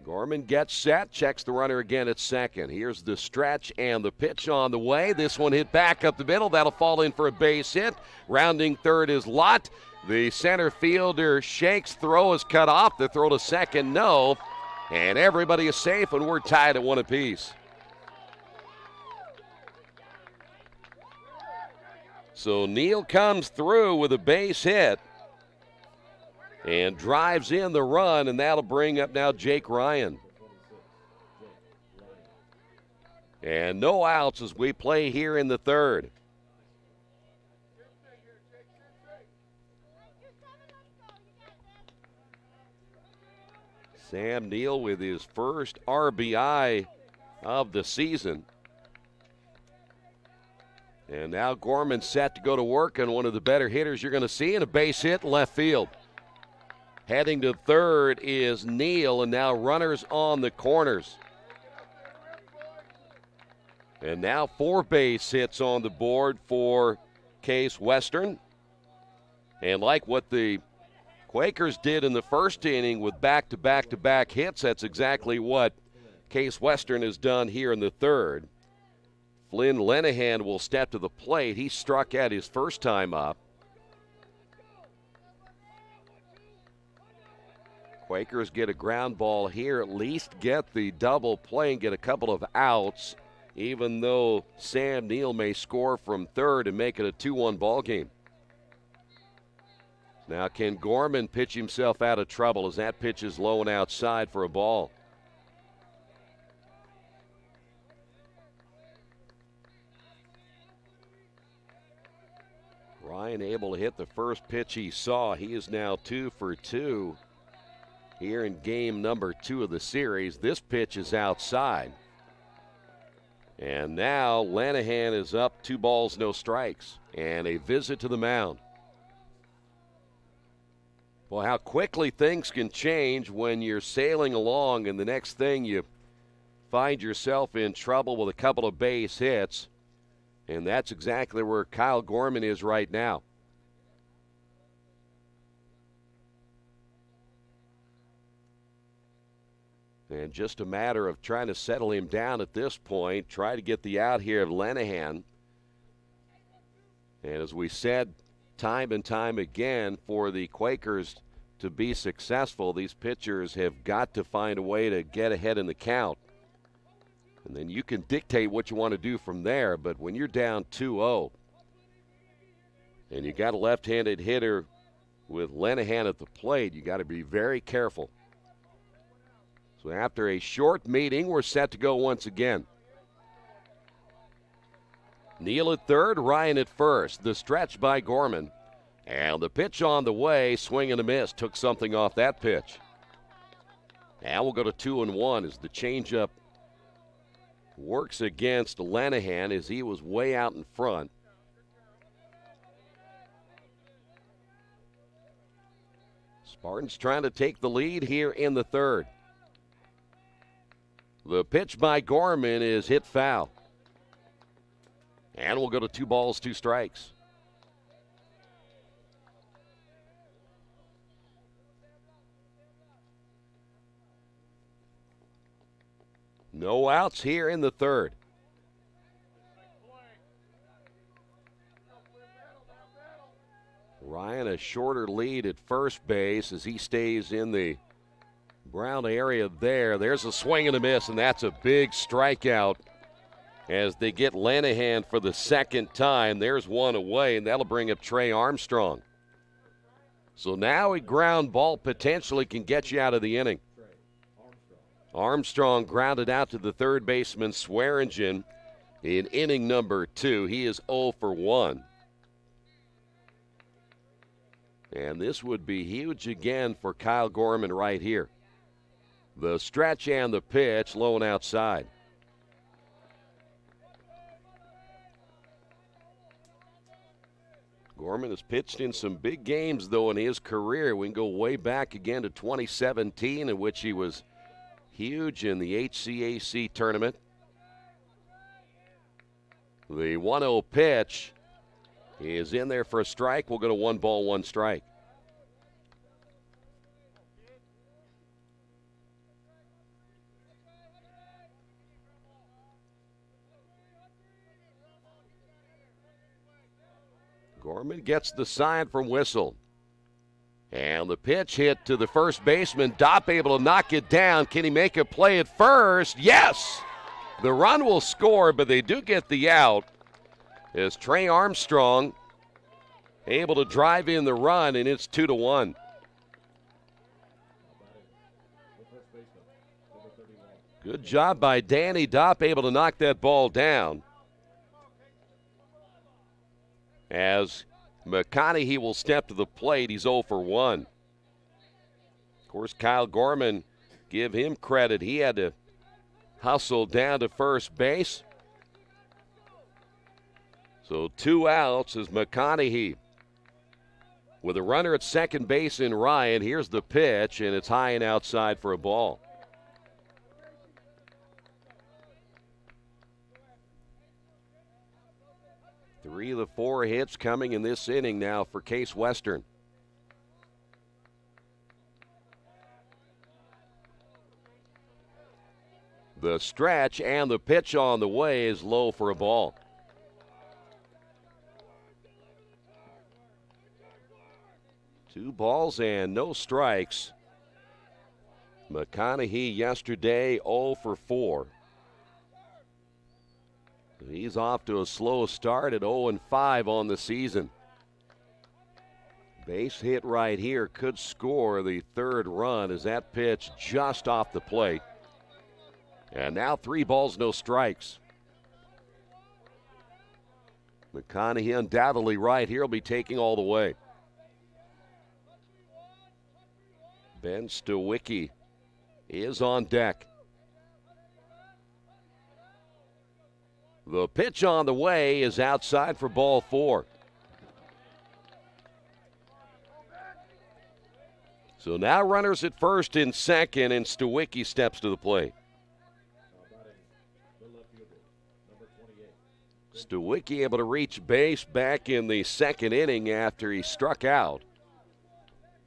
Gorman gets set, checks the runner again at second. Here's the stretch and the pitch on the way. This one hit back up the middle. That'll fall in for a base hit. Rounding third is Lott. The center fielder shakes. Throw is cut off. The throw to second, no. And everybody is safe, and we're tied at 1 apiece. So Neal comes through with a base hit and drives in the run, and that'll bring up now Jake Ryan. And no outs as we play here in the third. Sam Neal with his first RBI of the season. And now Gorman set to go to work, and one of the better hitters you're going to see in a base hit left field. Heading to third is Neal, and now runners on the corners. And now 4 base hits on the board for Case Western. And like what the Quakers did in the first inning with back-to-back-to-back hits, that's exactly what Case Western has done here in the third. Flynn Lenahan will step to the plate. He struck out his first time up. Quakers get a ground ball here, at least get the double play and get a couple of outs, even though Sam Neal may score from third and make it a 2-1 ball game. Now can Gorman pitch himself out of trouble as that pitch is low and outside for a ball? Ryan able to hit the first pitch he saw. He is now 2 for 2 here in game number 2 of the series. This pitch is outside. And now Lenahan is up 2 balls, no strikes, and a visit to the mound. Well, how quickly things can change when you're sailing along and the next thing you find yourself in trouble with a couple of base hits. And that's exactly where Kyle Gorman is right now. And just a matter of trying to settle him down at this point, try to get the out here of Lenahan. And as we said time and time again, for the Quakers to be successful, these pitchers have got to find a way to get ahead in the count. And then you can dictate what you want to do from there. But when you're down 2-0 and you got a left-handed hitter with Lenahan at the plate, you got to be very careful. So after a short meeting, we're set to go once again. Neal at third, Ryan at first. The stretch by Gorman. And the pitch on the way, swing and a miss. Took something off that pitch. Now we'll go to 2-1 as the changeup works against Lenahan as he was way out in front. Spartans trying to take the lead here in the third. The pitch by Gorman is hit foul. And we'll go to 2 balls, 2 strikes. No outs here in the third. Ryan a shorter lead at first base as he stays in the brown area there. There's a swing and a miss, and that's a big strikeout as they get Lenahan for the second time. There's one away, and that'll bring up Trey Armstrong. So now a ground ball potentially can get you out of the inning. Armstrong grounded out to the third baseman Swearingen in inning number 2. He is 0 for 1. And this would be huge again for Kyle Gorman right here. The stretch and the pitch, low and outside. Gorman has pitched in some big games, though, in his career. We can go way back again to 2017, in which he was huge in the HCAC tournament. The 1-0 pitch is in there for a strike. We'll go to 1 ball, 1 strike. Gorman gets the sign from Whistle. And the pitch hit to the first baseman. Dopp able to knock it down. Can he make a play at first? Yes! The run will score, but they do get the out as Trey Armstrong able to drive in the run, and it's 2-1. Good job by Danny Dopp, able to knock that ball down. As McConaughey will step to the plate, he's 0 for 1. Of course, Kyle Gorman, give him credit. He had to hustle down to first base. So 2 outs as McConaughey with a runner at second base in Ryan. Here's the pitch, and it's high and outside for a ball. Three of the 4 hits coming in this inning now for Case Western. The stretch and the pitch on the way is low for a ball. Two balls and no strikes. McConaughey yesterday 0 for 4. He's off to a slow start at 0-5 on the season. Base hit right here could score the 3rd run as that pitch just off the plate. And now 3 balls, no strikes. McConaughey undoubtedly right here will be taking all the way. Ben Stawicki is on deck. The pitch on the way is outside for ball 4. So now runners at first and second, and Stawicki steps to the plate. Stawicki able to reach base back in the 2nd inning after he struck out.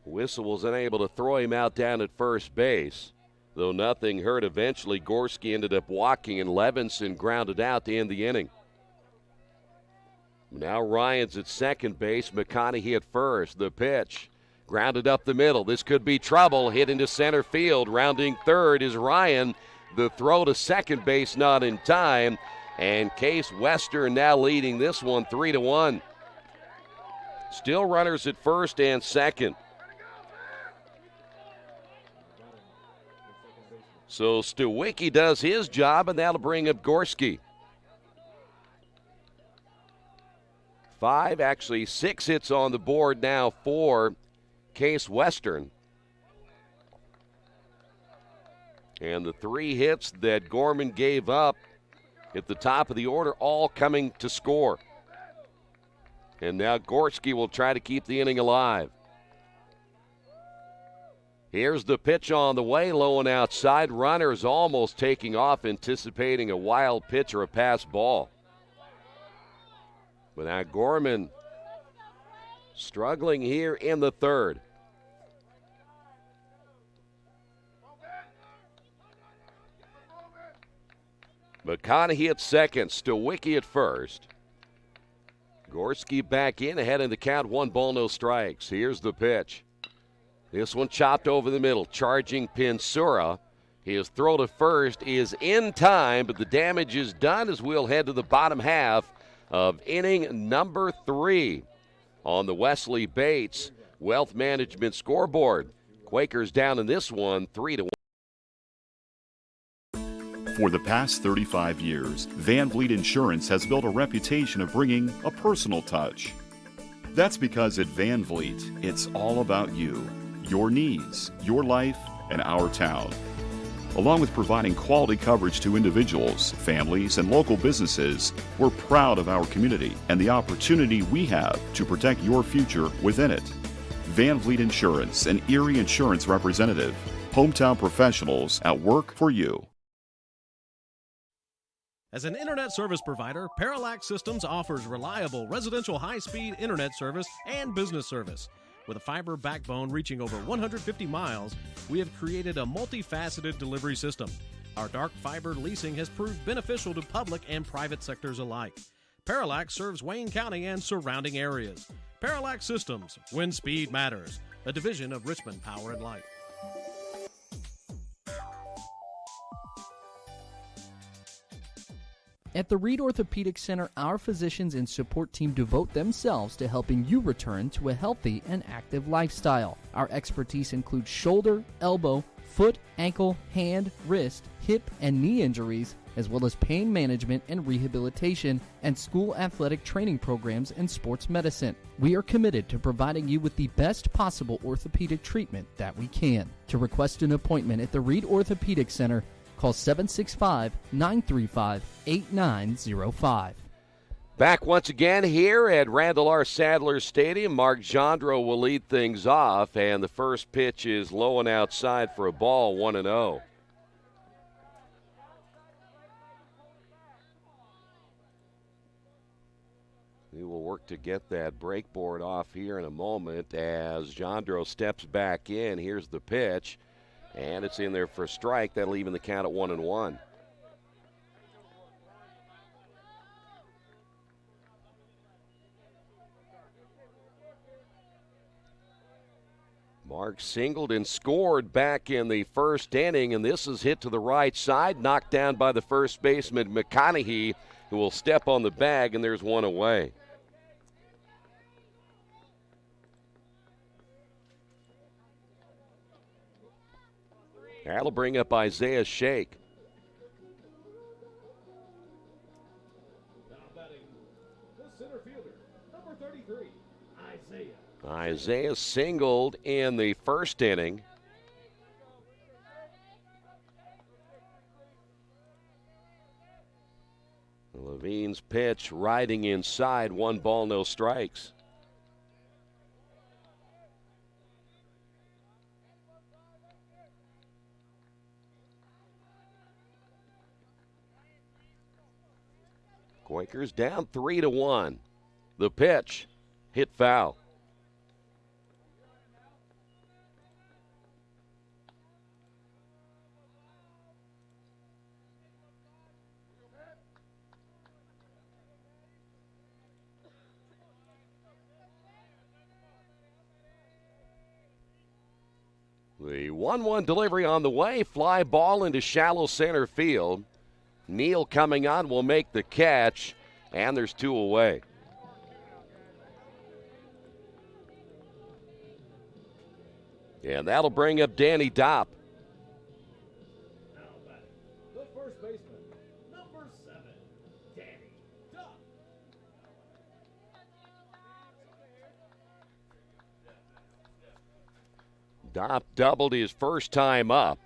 Whistle was unable to throw him out down at first base. Though nothing hurt, eventually Gorski ended up walking and Levinson grounded out to end the inning. Now Ryan's at second base, McConaughey at first. The pitch grounded up the middle. This could be trouble. Hit into center field. Rounding third is Ryan. The throw to second base not in time. And Case Western now leading this one 3-1. Still runners at first and second. So Stawicki does his job, and that'll bring up Gorski. 6 hits on the board now for Case Western. And the 3 hits that Gorman gave up at the top of the order, all coming to score. And now Gorski will try to keep the inning alive. Here's the pitch on the way, low and outside. Runners almost taking off, anticipating a wild pitch or a pass ball. But now Gorman struggling here in the 3rd. McConaughey at second, Stawicki at first. Gorski back in, ahead in the count, 1 ball, no strikes. Here's the pitch. This one chopped over the middle, charging Pinsura. His throw to first is in time, but the damage is done as we'll head to the bottom half of inning number 3 on the Wesley Bates Wealth Management scoreboard. Quakers down in this one, 3-1. For the past 35 years, Van Vliet Insurance has built a reputation of bringing a personal touch. That's because at Van Vliet, it's all about you, your needs, your life, and our town. Along with providing quality coverage to individuals, families, and local businesses, we're proud of our community and the opportunity we have to protect your future within it. Van Vliet Insurance, an Erie Insurance representative. Hometown professionals at work for you. As an internet service provider, Parallax Systems offers reliable residential high-speed internet service and business service. With a fiber backbone reaching over 150 miles, we have created a multifaceted delivery system. Our dark fiber leasing has proved beneficial to public and private sectors alike. Parallax serves Wayne County and surrounding areas. Parallax Systems, when speed matters, a division of Richmond Power and Light. At the Reed Orthopedic Center, our physicians and support team devote themselves to helping you return to a healthy and active lifestyle. Our expertise includes shoulder, elbow, foot, ankle, hand, wrist, hip, and knee injuries, as well as pain management and rehabilitation, and school athletic training programs and sports medicine. We are committed to providing you with the best possible orthopedic treatment that we can. To request an appointment at the Reed Orthopedic Center, call 765-935-8905. Back once again here at Randall R. Sadler Stadium. Mark Gendro will lead things off, and the first pitch is low and outside for a ball, 1-0. We will work to get that break board off here in a moment as Gendro steps back in. Here's the pitch. And it's in there for a strike. That'll even the count at 1-1. Mark singled and scored back in the first inning, and this is hit to the right side, knocked down by the first baseman McConaughey, who will step on the bag, and there's one away. That'll bring up Isaiah Shake. Now batting the center fielder, number 33, Isaiah. Isaiah singled in the first inning. Levine's pitch riding inside, 1 ball, no strikes. Quakers down 3-1. The pitch hit foul. The 1-1 delivery on the way. Fly ball into shallow center field. Neal coming on will make the catch, and there's 2 away. And that'll bring up Danny Dopp. Now batting the first baseman, number 7, Danny Dopp. Dopp doubled his first time up.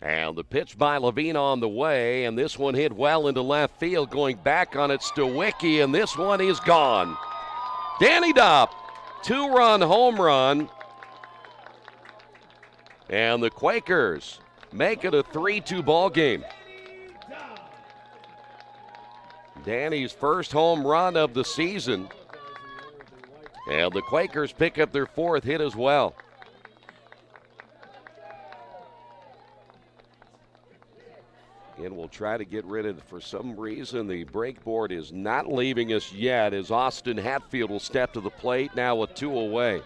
And the pitch by Levine on the way, and this one hit well into left field. Going back on it, Stawicki, and this one is gone. Danny Dopp, 2-run home run. And the Quakers make it a 3-2 ball game. Danny's first home run of the season. And the Quakers pick up their 4th hit as well. And we'll try to get rid of it. For some reason, the break board is not leaving us yet as Austin Hatfield will step to the plate now with 2 away.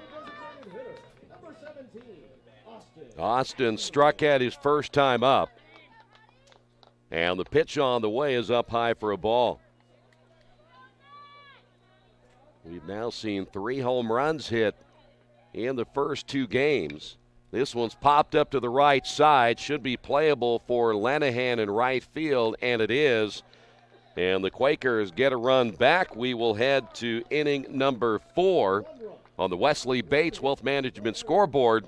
Austin struck at his first time up. And the pitch on the way is up high for a ball. We've now seen 3 home runs hit in the first 2 games. This one's popped up to the right side. Should be playable for Lanahan in right field, and it is. And the Quakers get a run back. We will head to inning number 4 on the Wesley Bates Wealth Management scoreboard.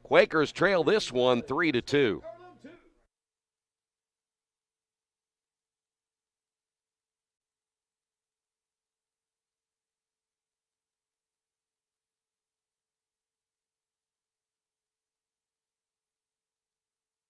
Quakers trail this one 3-2.